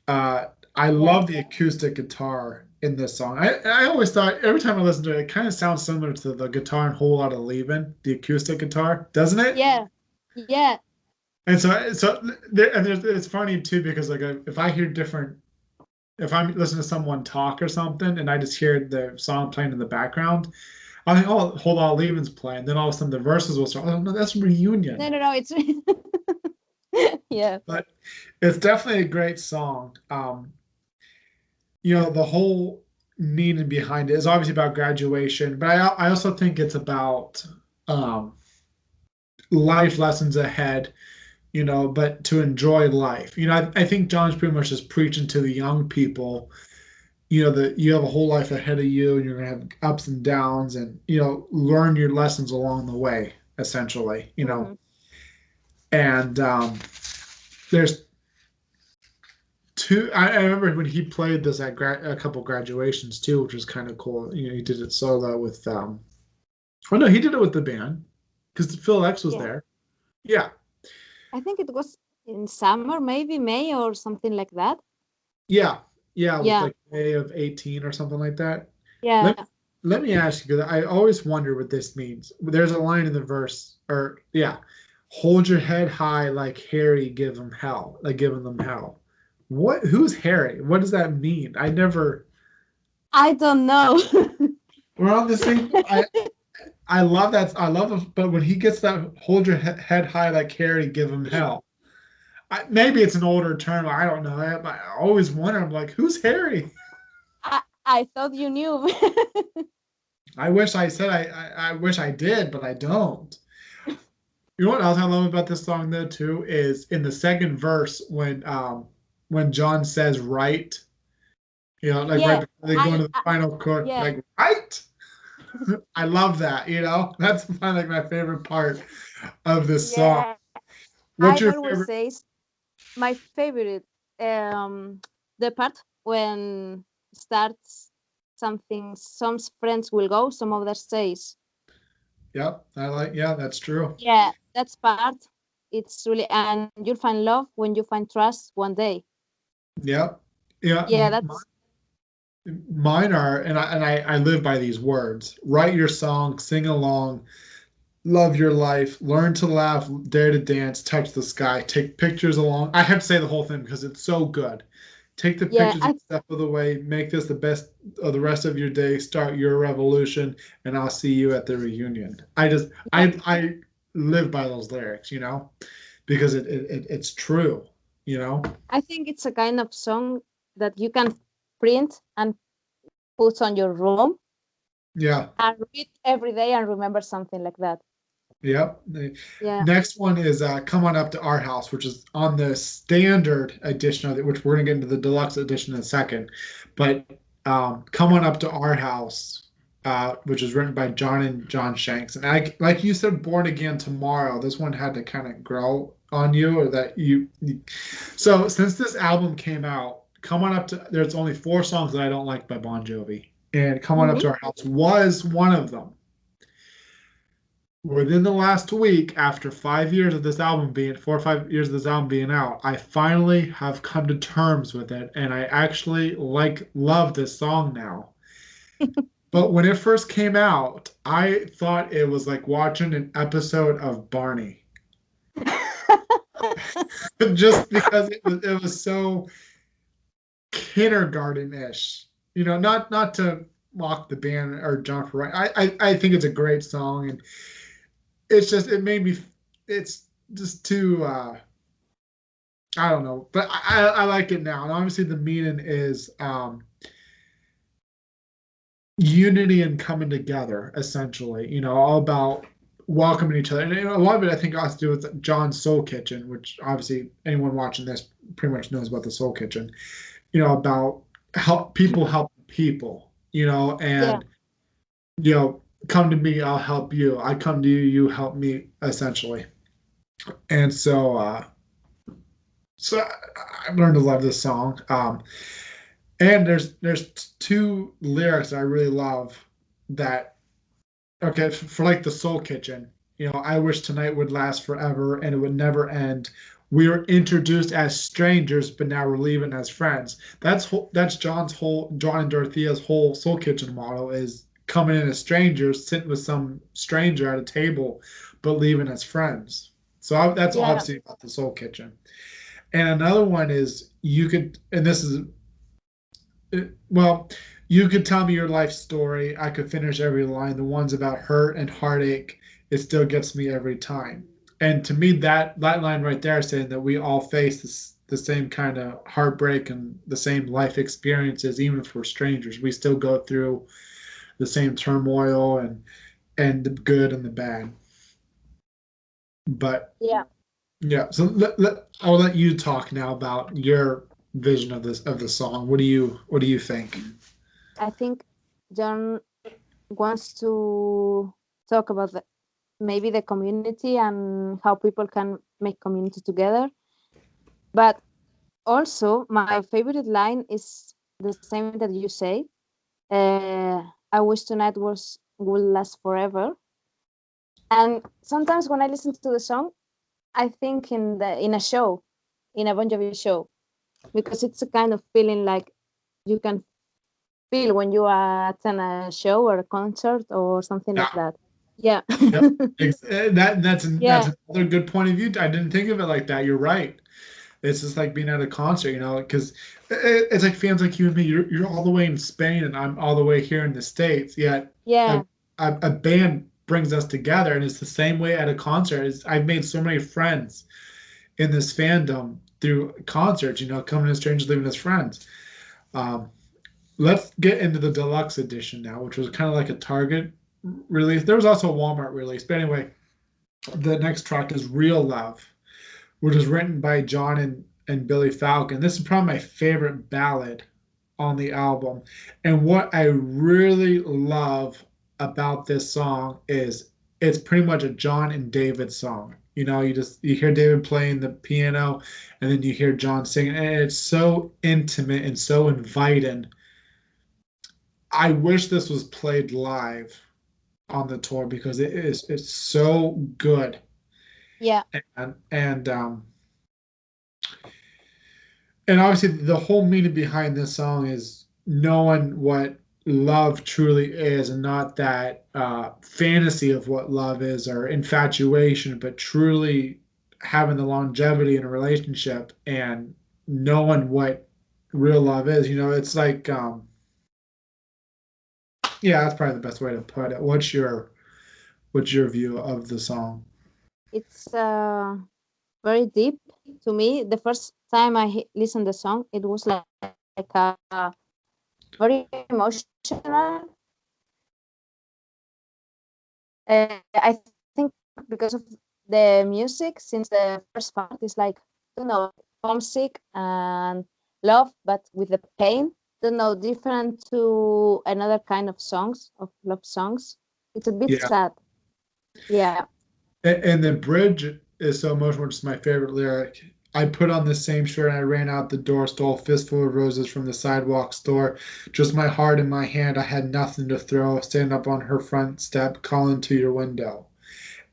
Uh, I
Yeah.
love the acoustic guitar in this song. I always thought every time I listen to it, it kind of sounds similar to the guitar in Whole Lotta Leavin', the acoustic guitar, doesn't it?
Yeah. Yeah.
And so there, and it's funny too because like if I hear different, if I'm listening to someone talk or something, and I just hear the song playing in the background, I think, oh, Hold On Leaving's playing. Then all of a sudden the verses will start. Oh no, that's
No,
Reunion.
no, no. It's yeah.
But it's definitely a great song. You know, the whole meaning behind it is obviously about graduation, but I also think it's about um, life lessons ahead, you know, but to enjoy life. You know, I think John's pretty much just preaching to the young people, you know, that you have a whole life ahead of you and you're going to have ups and downs and, you know, learn your lessons along the way, essentially, you know.
Mhm.
And there's I remember when he played this at a couple graduations too, which was kind of cool. You know, he did it solo with, oh no, he did it with the band because Phil X was
Yeah.
there. Yeah.
I think it was in summer, maybe May or something like that.
Yeah. Yeah. It was
Yeah.
like May of 18 or something like that.
Yeah.
Let let me ask you, because I always wonder what this means. There's a line in the verse, or yeah, hold your head high like Harry, give him hell, like giving them hell. What? Who's Harry? What does that mean? I never.
I don't know.
We're on the same. I love that. I love it. But when he gets that, hold your head high like Harry, give him hell. Maybe it's an older term. I don't know. I always wonder. I'm like, who's Harry?
I thought you knew.
I wish I said I wish I did, but I don't. You know what else I love about this song though too is in the second verse when John says right, you know, like right
Yeah.
before they go
I,
into the
I
final chord,
yeah.
like right. I love that. You know, that's like my favorite part of this song.
Yeah.
What's
I
your
always
favorite?
say my favorite um the part when starts something, some friends will go, some others stays.
Yep, I like. Yeah, that's true.
Yeah, that's part. It's really, and you'll find love when you find trust one day.
Yep. Yeah.
Yeah, that's
Mine are, and I live by these words. Write your song, sing along, love your life, learn to laugh, dare to dance, touch the sky, take pictures along. I have to say the whole thing because it's so good. Take the
yeah.
pictures a step of the way, make this the best of the rest of your day, start your revolution, and I'll see you at the reunion. I live by those lyrics, because it's true, you know?
I think it's a kind of song that you can print and put on your room
Yeah.
and read every day and remember something like that.
Yep. The
Yeah.
next one is Come On Up to Our House, which is on the standard edition of it, which we're going to get into the deluxe edition in a second. But Come On Up to Our House, which is written by John and John Shanks. And like you said, Born Again Tomorrow, this one had to kind of grow on you, or that So since this album came out, Come On Up to, there's only 4 songs that I don't like by Bon Jovi. And Come On Up
Mhm.
to Our House was one of them. Within the last week, after 5 years of this album being 4 or 5 years of this album being out, I finally have come to terms with it, and I actually love this song now. But when it first came out, I thought it was like watching an episode of Barney, just because it was so kindergarten-ish. Not to mock the band or Jennifer Wright. I think it's a great song, and it made me. It's just too. I don't know, but I like it now. And obviously, the meaning is unity and coming together, essentially. All about welcoming each other. And a lot of it, I think, has to do with John's Soul Kitchen, which obviously anyone watching this pretty much knows about the Soul Kitchen. About help people.
Yeah.
And you know, come to me, I'll help you. I come to you, you help me, essentially. And so I've learned to love this song. And there's 2 lyrics I really love that. Okay, for like the Soul Kitchen. I wish tonight would last forever and it would never end. We were introduced as strangers, but now we're leaving as friends. That's John and Dorothea's whole Soul Kitchen model is coming in as strangers, sitting with some stranger at a table, but leaving as friends. So that's
Yeah.
obviously about the Soul Kitchen. And another one is and this is, well, you could tell me your life story. I could finish every line. The ones about hurt and heartache, it still gets me every time. And to me, that line right there is saying that we all face the same kind of heartbreak and the same life experiences, even if we're strangers. We still go through the same turmoil and the good and the bad. But
Yeah.
yeah, so I'll let you talk now about your vision of the song. What do you think?
I think John wants to talk about maybe the community and how people can make community together. But also, my favorite line is the same that you say. I wish tonight will last forever. And sometimes when I listen to the song, I think in a show, in a Bon Jovi show, because it's a kind of feeling like you can feel when you attend a show or a concert or something
Yeah.
like that. Yeah.
Yep. That's
Yeah.
another good point of view. I didn't think of it like that. You're right. It's just like being at a concert, because it's like fans like you and me. You're all the way in Spain, and I'm all the way here in the States. Yet a,
Yeah.
a band brings us together, and it's the same way at a concert. I've made so many friends in this fandom through concerts. Coming as strangers, leaving as friends. Um, let's get into the deluxe edition now, which was kind of like a Target release. There was also a Walmart release, but anyway, the next track is Real Love, which was written by John and Billy Falcon. This is probably my favorite ballad on the album. And what I really love about this song is it's pretty much a John and David song. You hear David playing the piano and then you hear John singing, and it's so intimate and so inviting. I wish this was played live on the tour because it's so good.
Yeah.
And and obviously the whole meaning behind this song is knowing what love truly is, and not that fantasy of what love is or infatuation, but truly having the longevity in a relationship and knowing what real love is. It's like yeah, that's probably the best way to put it. What's your view of the song?
It's very deep to me. The first time I listened the song, it was like very emotional. I think because of the music, since the first part is like, don't know, homesick and love, but with the pain. Don't know, different to another kind of songs, of love songs. It's a bit
Yeah.
sad. Yeah.
And the bridge is so emotional, which is my favorite lyric. I put on the same shirt and I ran out the door, stole a fistful of roses from the sidewalk store. Just my heart in my hand, I had nothing to throw. Stand up on her front step, calling to your window.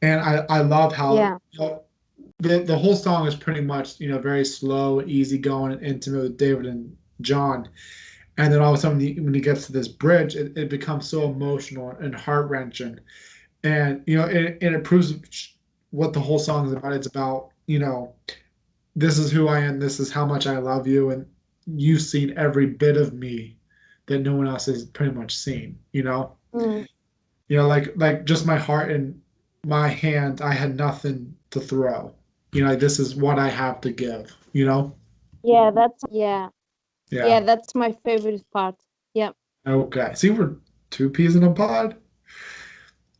And I love how
Yeah.
the whole song is pretty much, very slow, easy going, and intimate with David and John. And then all of a sudden, when he gets to this bridge, it becomes so emotional and heart wrenching. And and it proves what the whole song is about. It's about, this is who I am, this is how much I love you, and you've seen every bit of me that no one else has pretty much seen.
Mm.
Like just my heart in my hand, I had nothing to throw. Like this is what I have to give.
Yeah, yeah,
Yeah.
that's my favorite part. Yeah.
Okay. See, we're two peas in a pod.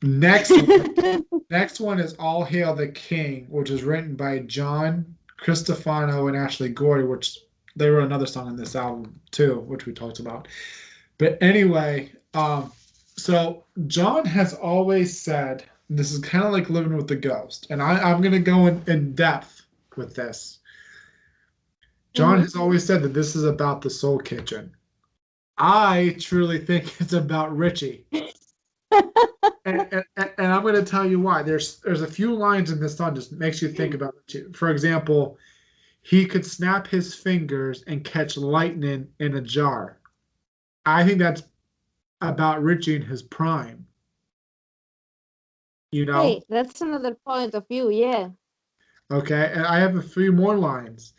Next one. Next one is All Hail the King, which is written by John Cristofano and Ashley Gordy, which they wrote another song on this album too, which we talked about. But anyway, so John has always said, this is kind of like living with the ghost, and I'm going to go in depth with this. John
Mm-hmm.
has always said that this is about the Soul Kitchen. I truly think it's about Richie. And I'm going to tell you why. There's a few lines in this song just makes you think about it too. For example, he could snap his fingers and catch lightning in a jar. I think that's about Richie in his prime. You know?
Hey, that's another point of view. Yeah.
Okay. And I have a few more lines.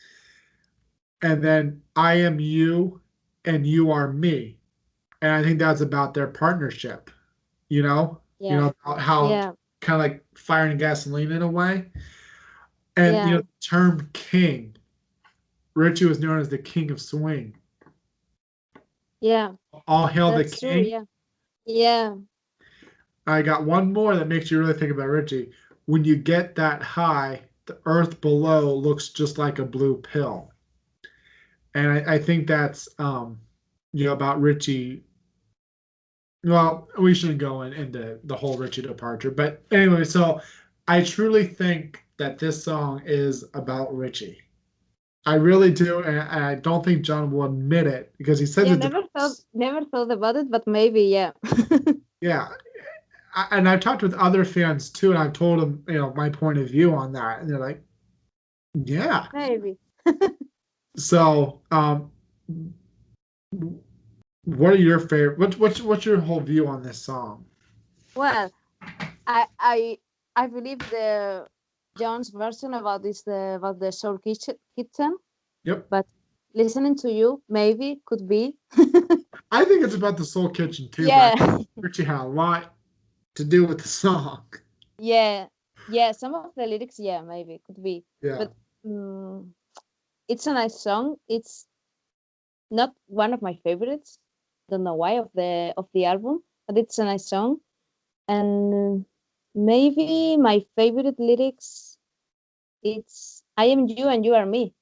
And then I am you and you are me. And I think that's about their partnership. You know?
Yeah.
About how
Yeah.
kind of like fire and gasoline in a way. And
Yeah.
the term king. Richie was known as the king of swing.
Yeah.
All hail the
That's true.
king.
Yeah. Yeah.
I got one more that makes you really think about Richie. When you get that high, the earth below looks just like a blue pill. And I think that's about Richie. Well, we shouldn't go into the whole Richie departure, but anyway, so I truly think that this song is about Richie. I really do, and I don't think John will admit it because he says
Yeah.
it's about,
Never thought about it, but maybe. Yeah.
yeah. And I've talked with other fans too, and I've told them, my point of view on that, and they're like, yeah.
Maybe.
So, what are your favorite? What's your whole view on this song?
Well, I I I believe the John's version about this about the kitten,
Yep,
but listening to you maybe could be.
I think it's about the Soul Kitchen too, but I think
Yeah.
Richie had a lot to do with the song.
Yeah. Yeah. Some of the lyrics, yeah, maybe could be,
Yeah,
but um, it's a nice song. It's not one of my favorites. Don't know why of the album, but it's a nice song. And maybe my favorite lyrics, it's I am you and you are me,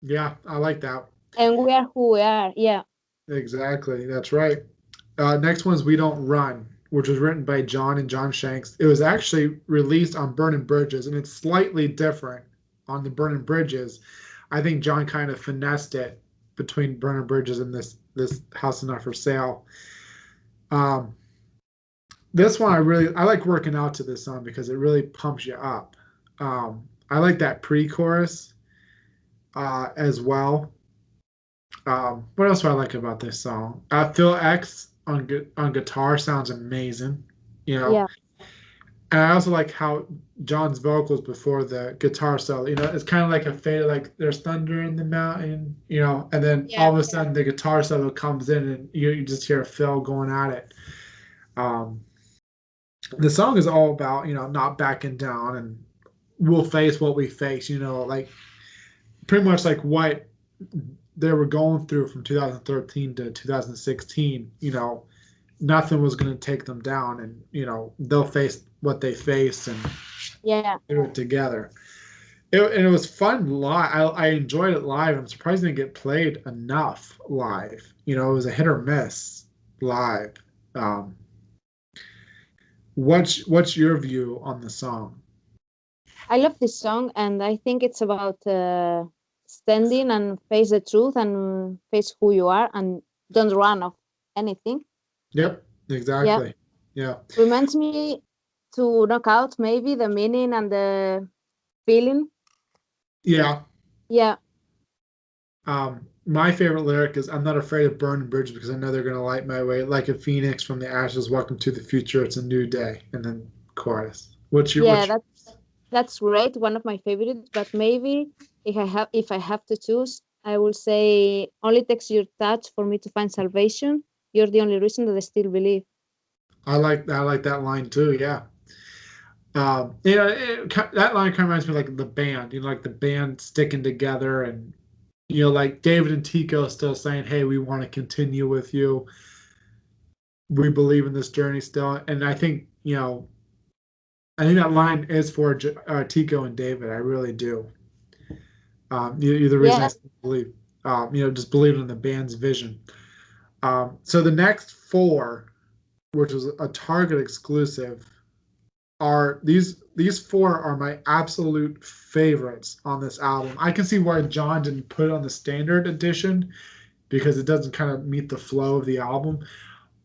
yeah, I like that.
and we are who we are. Yeah.
Exactly, that's right. Next one's "We Don't Run," which was written by John and John Shanks. It was actually released on Burning Bridges, and it's slightly different on the Burning Bridges. I think John kind of finessed it between Burning Bridges and this House is Not for Sale. This one I like working out to this song because it really pumps you up. I like that pre-chorus as well. What else do I like about this song? Phil X on guitar sounds amazing, you know.
Yeah,
And I also like how John's vocals before the guitar solo, it's kind of like a fade, like there's thunder in the mountain, and then
yeah,
all of a sudden the guitar solo comes in and you just hear Phil going at it. Um, the song is all about, not backing down and we'll face what we face, like pretty much like what they were going through from 2013 to 2016, nothing was going to take them down and, they'll face what they face and
yeah.
do it together. And it was fun live. I enjoyed it live. I'm surprised it didn't get played enough live. It was a hit or miss live. Um, what's your view on the song?
I love this song, and I think it's about standing and face the truth and face who you are and don't run of anything.
Yep,
Yeah,
exactly. Yeah,
reminds me to knock out maybe the meaning and the feeling.
yeah.
Yeah,
My favorite lyric is, "I'm not afraid of burning bridges because I know they're gonna light my way like a phoenix from the ashes. Welcome to the future. It's a new day." And then chorus.
yeah,
What's
that's great. One of my favorites, but maybe if I have to choose, I will say only takes your touch for me to find salvation. You're the only reason that I still believe.
I like that line too. Yeah. That line kind of reminds me of, like the band, like the band sticking together, and like David and Tico still saying, "Hey, we want to continue with you. We believe in this journey still." And I think that line is for Tico and David. I really do. You're the reason I
Yeah,
still believe. Just believing in the band's vision. So the next four, which was a Target exclusive, are these four are my absolute favorites on this album. I can see why John didn't put it on the standard edition because it doesn't kind of meet the flow of the album.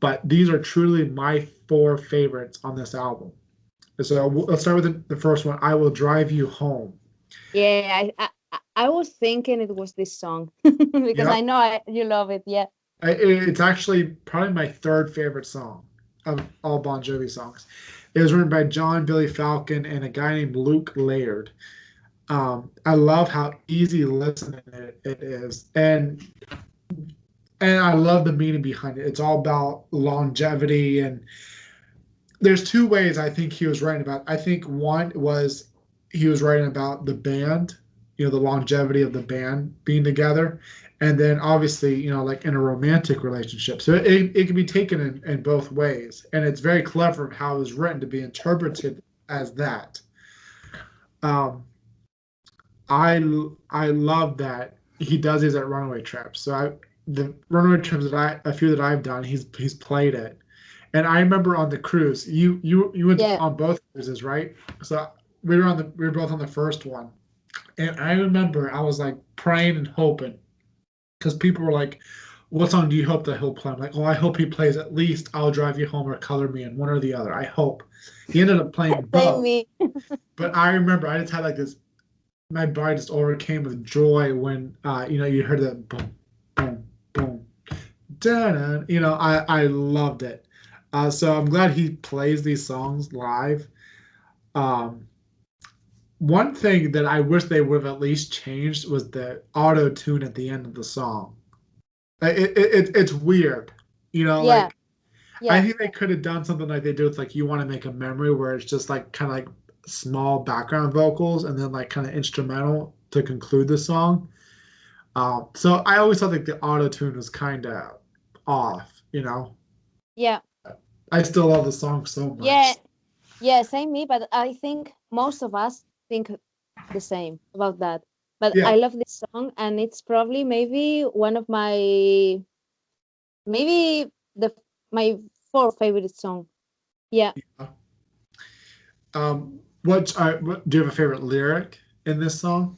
But these are truly my four favorites on this album. So let's start with the first one. "I Will Drive You Home."
yeah. I was thinking it was this song because I
Yep.
know you love it. Yeah,
It's actually probably my third favorite song of all Bon Jovi songs. It was written by John Billy Falcon and a guy named Luke Laird. I love how easy listening it is, and I love the meaning behind it. It's all about longevity, and there's two ways I think he was writing about. I think one was he was writing about the band, the longevity of the band being together, and then obviously, like in a romantic relationship. So it can be taken in both ways, and it's very clever how it was written to be interpreted as that. Um, I love that he does these at runaway trips. So the runaway trips a few that I've done, he's played it. And I remember on the cruise, you went
yeah.
on both cruises, right? So we were both on the first one, and I remember I was like praying and hoping because people were like, "What song do you hope that he'll play?" I'm like, "Oh, I hope he plays at least I'll Drive You Home or Color Me In, one or the other. I hope." He ended up playing
Same
both,
me.
but I remember I just had like this. My body just overcame with joy when you heard that boom, boom, boom, da I loved it. So I'm glad he plays these songs live. Um, One thing that I wish they would have at least changed was the auto tune at the end of the song. It's weird,
Yeah,
like I
yeah.
think they could have done something like they do with like "You Want to Make a Memory," where it's just like kind of like small background vocals and then like kind of instrumental to conclude the song. So I always thought like the auto tune was kind of off.
Yeah,
I still love the song so
yeah,
much.
yeah, same me, but I think most of us think the same about that. But
Yeah.
I love this song, and it's probably maybe one of maybe my four favorite song. Yeah.
Do you have a favorite lyric in this song?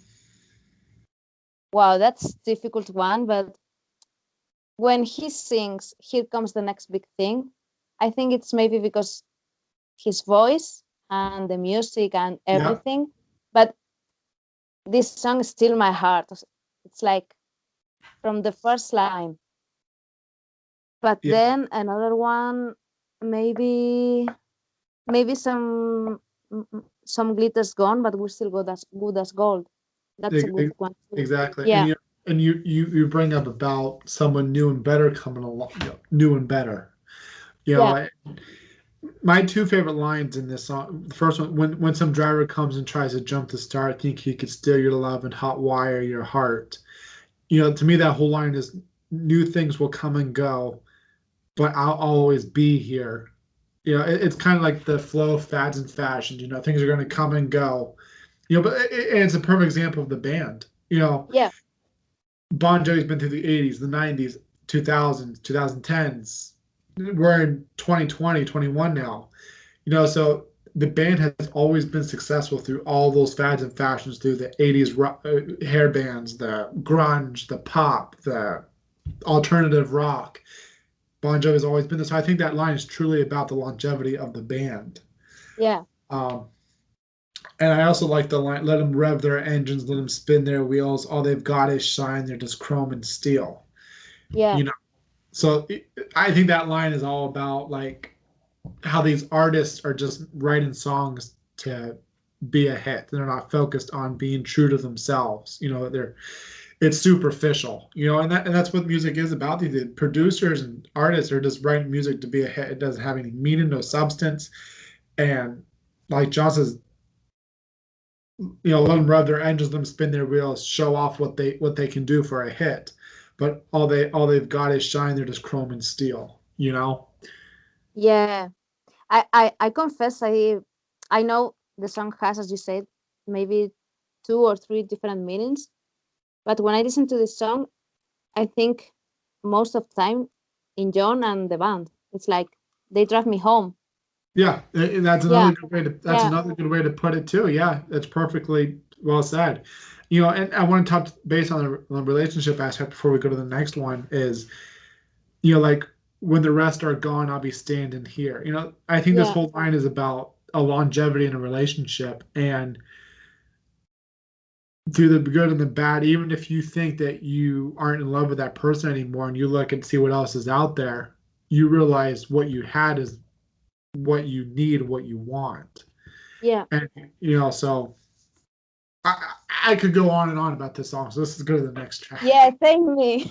Wow, that's difficult one, but when he sings, "Here comes the next big thing," I think it's maybe because his voice and the music and
Yeah.
everything. But this song is still my heart. It's like from the first line. But
Yeah,
then another one, maybe some glitter's gone, but we're still good as gold. That's a
e-
good
e-
one too.
exactly.
Yeah,
And you bring up about someone new and better coming along, new and better. You know,
yeah,
my two favorite lines in this song. The first one, when some driver comes and tries to jump the start, think he could steal your love and hot wire your heart. You know, to me, that whole line is new things will come and go, but I'll always be here. You know, it's kind of like the flow of fads and fashions. You know, things are going to come and go. You know, but it's a perfect example of the band. You know,
yeah,
Bon Jovi's been through the 80s, the 90s, 2000s, 2010s. We're in 2020, 21 now. You know, so the band has always been successful through all those fads and fashions, through the 80s hair bands, the grunge, the pop, the alternative rock. Bon Jovi has always been this. So I think that line is truly about the longevity of the band.
yeah,
Um, and I also like the line, let them rev their engines, let them spin their wheels. All they've got is shine. They're just chrome and steel.
yeah,
You know, so I think that line is all about like how these artists are just writing songs to be a hit. They're not focused on being true to themselves. You know, they're it's superficial. You know, and that's what music is about. The producers and artists are just writing music to be a hit. It doesn't have any meaning, no substance. And like John says, you know, let them rev their engines, let them spin their wheels, show off what they can do for a hit. But all they've got is shine. They're just chrome and steel. You know.
yeah. I confess I know the song has, as you said, maybe two or three different meanings. But when I listen to this song, I think most of the time in John and the band. It's like they drive me home.
Yeah, and
Yeah,
that's
yeah,
another good way to put it too. Yeah, that's perfectly well said. You know, and I want to touch base on the relationship aspect before we go to the next one is, you know, like when the rest are gone, I'll be standing here. You know, I think this
yeah,
whole line is about a longevity in a relationship and through the good and the bad, even if you think that you aren't in love with that person anymore and you look and see what else is out there, you realize what you had is what you need, what you want.
yeah,
And you know, so I could go on and on about this song. So let's go to the next
yeah.
track.
Thank me.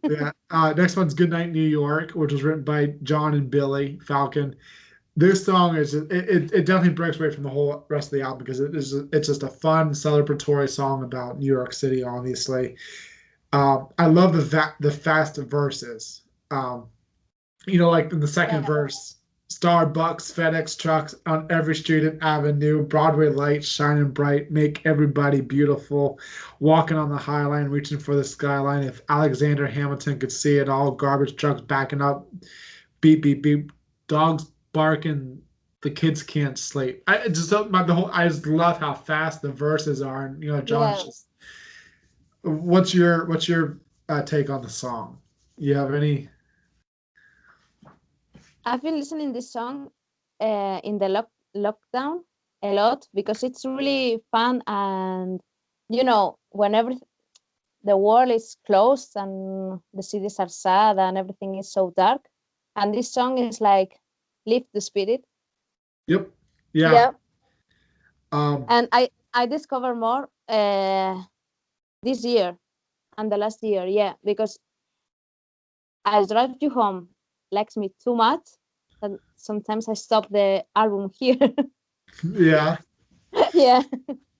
Yeah. Next one's "Goodnight New York," which was written by John and Billy Falcon. This song it definitely breaks away from the whole rest of the album because it's just a fun celebratory song about New York City. Obviously, I love the fast verses. Um, you know, like in the second
Yeah,
verse, Starbucks, FedEx trucks on every street and avenue, Broadway lights shining bright, make everybody beautiful. Walking on the High Line, reaching for the skyline. If Alexander Hamilton could see it all, garbage trucks backing up, beep beep beep, dogs barking. The kids can't sleep. I just love how fast the verses are, and you know, John's
yeah.
just. What's your take on the song? You have any?
I've been listening this song in the lockdown a lot because it's really fun and whenever the world is closed and the cities are sad and everything is so dark, and this song is like lift the spirit.
Yep. Yeah.
Yeah,
Um,
and I discover more this year and the last year, yeah, because I drive you home likes me too much that sometimes I stop the album here.
yeah.
Yeah,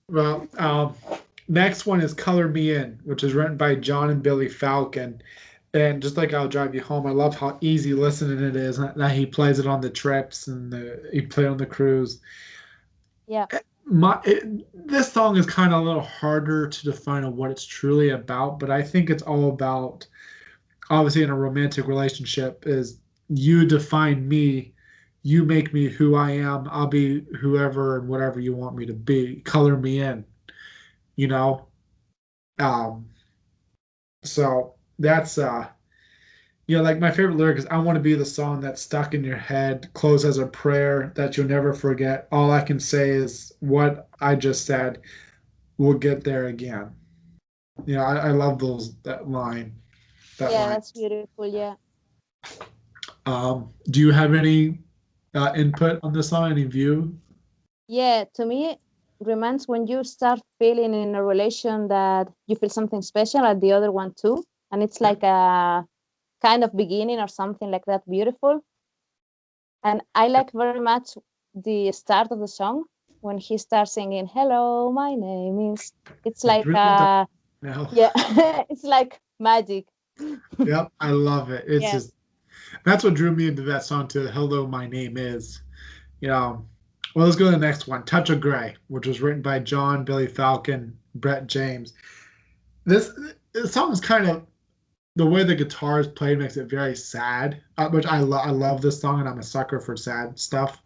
Well, next one is Color Me In, which is written by John and Billy Falcon. And just like I'll Drive You Home, I love how easy listening it is. That he plays it on the trips and he played on the cruise.
yeah,
This song is kind of a little harder to define on what it's truly about, but I think it's all about obviously in a romantic relationship is you define me, you make me who I am, I'll be whoever and whatever you want me to be. Color me in, you know? Um, so that's you know, like my favorite lyric is I want to be the song that's stuck in your head, close as a prayer that you'll never forget. All I can say is what I just said. we'll get there again. I love that line. That
Yeah,
line.
that's beautiful. Yeah.
Do you have any input on this song? Any view?
Yeah, to me, reminds when you start feeling in a relation that you feel something special at the other one too. And it's like a kind of beginning or something like that beautiful. And I like very much the start of the song when he starts singing, "Hello, my name is." It's
It
like,
really does now.
yeah, it's like magic.
Yep, I love it. It's
Yeah,
just that's what drew me into that song too. Hello, my name is. You know, well, let's go to the next one, Touch of Grey, which was written by John, Billy Falcon, Brett James. This song is kind of the way the guitar is played makes it very sad, which I love this song and I'm a sucker for sad stuff.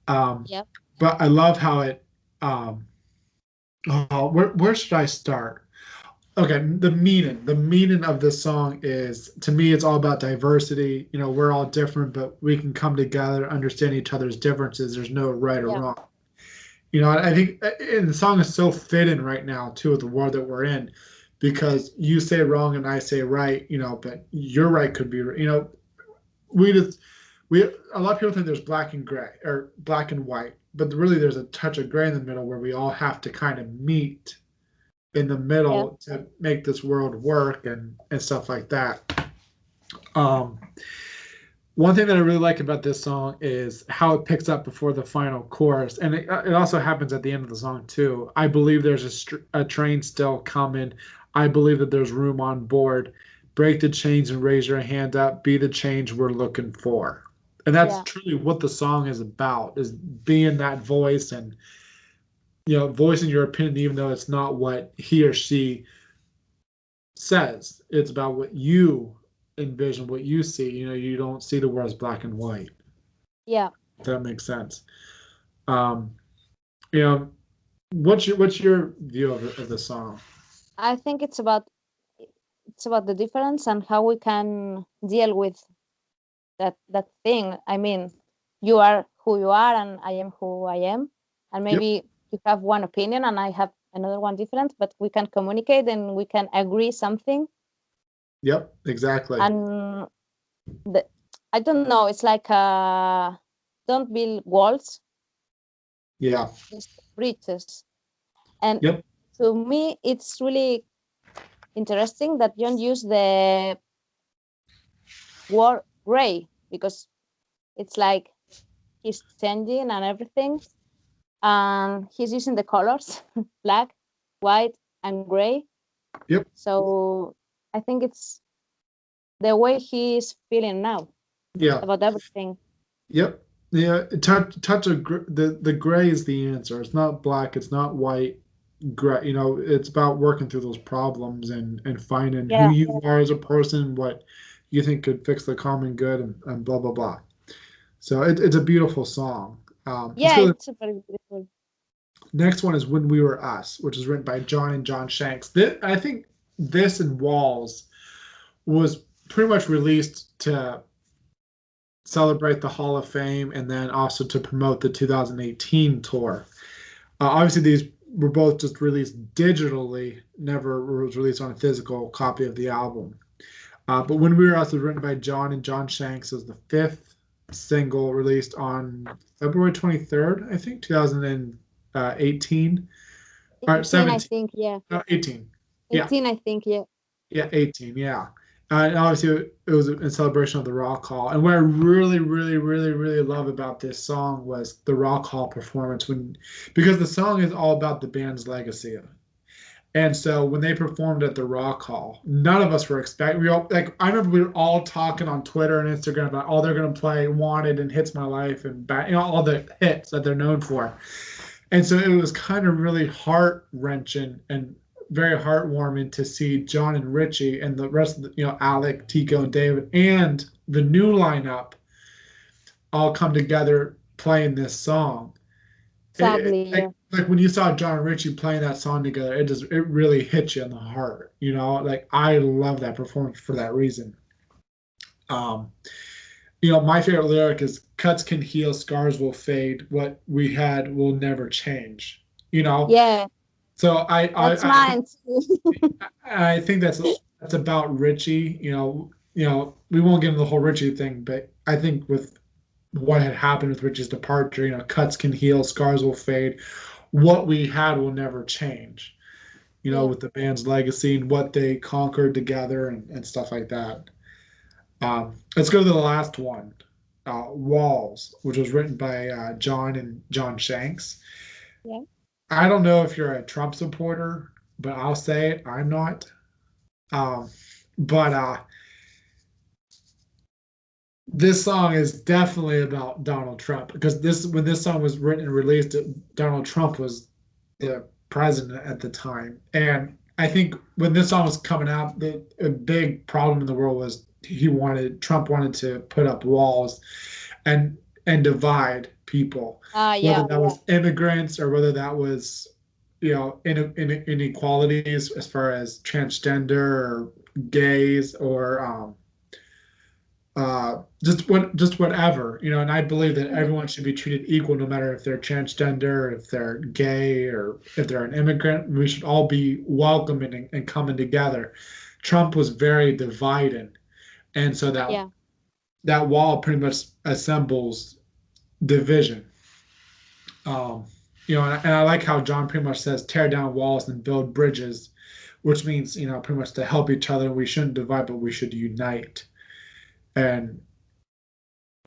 Um,
yeah,
but I love how it. Where should I start? Okay, the meaning of this song is, to me, it's all about diversity. We're all different, but we can come together, understand each other's differences. There's no right or
yeah,
wrong. I think and the song is so fitting right now too with the world that we're in, because you say wrong and I say right, but your right could be, we just we a lot of people think there's black and gray or black and white, but really there's a touch of gray in the middle where we all have to kind of meet in the
yeah,
middle to make this world work and stuff like that. Um, One thing that I really like about this song is how it picks up before the final chorus, and it also happens at the end of the song too. I believe there's a train still coming. I believe that there's room on board. Break the chains and raise your hand up. Be the change we're looking for. And that's
yeah,
truly what the song is about: is being that voice and voicing your opinion, even though it's not what he or she says. It's about what you envision, what you see. You don't see the world as black and white.
yeah.
If that makes sense. Um, you know, what's your view of the song?
I think it's about the difference and how we can deal with that thing. I mean, you are who you are, and I am who I am, and
Yep,
maybe you have one opinion and I have another one different, but we can communicate and we can agree something.
yep, exactly.
And the, I don't know. It's like don't build walls,
Yeah,
just bridges. And
yep,
to me, it's really interesting that John used the word gray because it's like he's changing and everything, and he's using the colors black, white, and gray.
yep,
So I think it's the way he's feeling now
yeah,
about everything.
yep. Yeah, touch of the gray is the answer. It's not black. It's not white. Gray. It's about working through those problems and finding who
Yeah,
you are as a person, what you think could fix the common good, and blah blah blah. So it's a beautiful song. Let's
yeah,
go.
it's super beautiful.
Next one is When We Were Us, which is written by John and John Shanks. I think this and Walls was pretty much released to celebrate the Hall of Fame and then also to promote the 2018 tour. Obviously, these were both just released digitally, never was released on a physical copy of the album. But When We Were Us was written by John and John Shanks as the fifth single released on February 23rd, I think, 2018. All right,
18, I
17.
think. Yeah,
No, 18. Yeah,
18, I think. Yeah,
yeah, 18. Yeah. And obviously, it was in celebration of the Rock Hall. And what I really, really, really, really love about this song was the Rock Hall performance, because the song is all about the band's legacy. And so when they performed at the Rock Hall, none of us were expecting. We all like. I remember we were all talking on Twitter and Instagram about, oh, they're going to play "Wanted" and "Hits My Life" and all the hits that they're known for. And so it was kind of really heart wrenching and very heartwarming to see John and Richie and the rest of Alec, Tico, and David and the new lineup all come together playing this song.
exactly. Yeah,
Like when you saw John and Richie playing that song together, it really hit you in the heart. Like I love that performance for that reason. Um, my favorite lyric is "Cuts can heal, scars will fade. What we had will never change."
yeah.
So
That's mine too.
I think that's about Richie. We won't get into the whole Richie thing, but I think with what had happened with Richie's departure, cuts can heal, scars will fade. What we had will never change.
Yeah.
With the band's legacy and what they conquered together and stuff like that. Let's go to the last one, Walls, which was written by John and John Shanks.
Yeah.
I don't know if you're a Trump supporter, but I'll say it, I'm not. Um, but this song is definitely about Donald Trump because when this song was written and released, Donald Trump was the president at the time, and I think when this song was coming out, a big problem in the world was Trump wanted to put up walls and divide people, whether
Yeah.
that was immigrants or whether that was inequalities as far as transgender or gays or just whatever, and I believe that
Mhm.
everyone should be treated equal no matter if they're transgender, if they're gay, or if they're an immigrant. We should all be welcoming and coming together. Trump was very dividing, and so
Yeah.
that wall pretty much assembles division. um, and I like how John pretty much says tear down walls and build bridges, which means pretty much to help each other. We shouldn't divide, but we should unite. And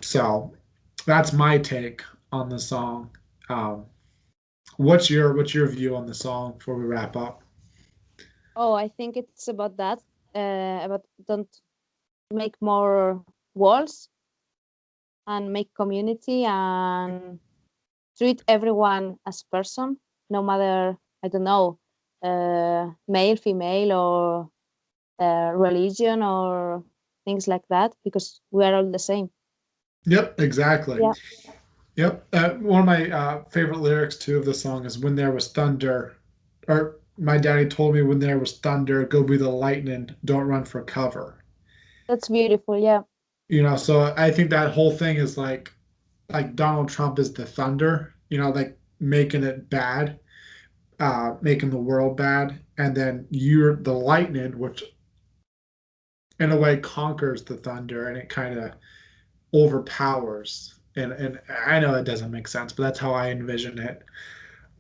so that's my take on the song. Um, what's your view on the song before we wrap up?
Oh, I think it's about that. About don't make more walls and make community and treat everyone as person, no matter, I don't know, male, female, or religion or things like that, because we are all the same.
Yep, exactly.
Yeah.
Yep. One of my favorite lyrics too of the song is "When there was thunder," or my daddy told me, "When there was thunder, go be the lightning. Don't run for cover."
That's beautiful. Yeah.
So I think that whole thing is like Donald Trump is the thunder, like making it bad, making the world bad, and then you're the lightning, which in a way conquers the thunder and it kind of overpowers. And I know it doesn't make sense, but that's how I envision it.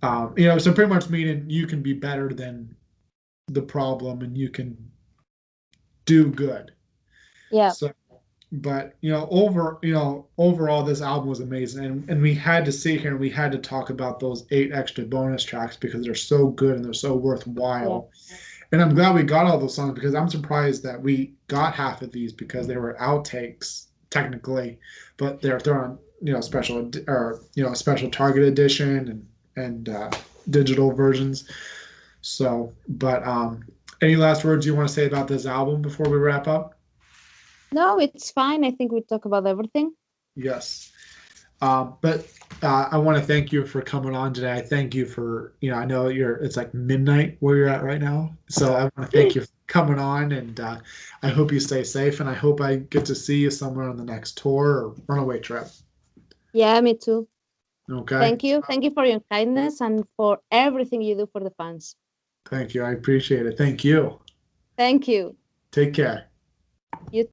So pretty much meaning you can be better than the problem and you can do good.
Yeah.
So, but overall, this album was amazing, and we had to sit here and we had to talk about those 8 extra bonus tracks because they're so good and they're so
Yeah.
worthwhile. And I'm glad we got all those songs because I'm surprised that we got half of these because they were outtakes technically, but they're thrown special or special Target edition and digital versions. So, but any last words you want to say about this album before we wrap up?
No, it's fine. I think we talk about everything.
Yes. But I want to thank you for coming on today. I thank you for, I know it's like midnight where you're at right now. So I want to thank you for coming on, and I hope you stay safe, and I hope I get to see you somewhere on the next tour or runaway trip.
Yeah, me too.
Okay.
Thank you. Thank you for your kindness and for everything you do for the fans.
Thank you. I appreciate it. Thank you.
Thank you.
Take care.
You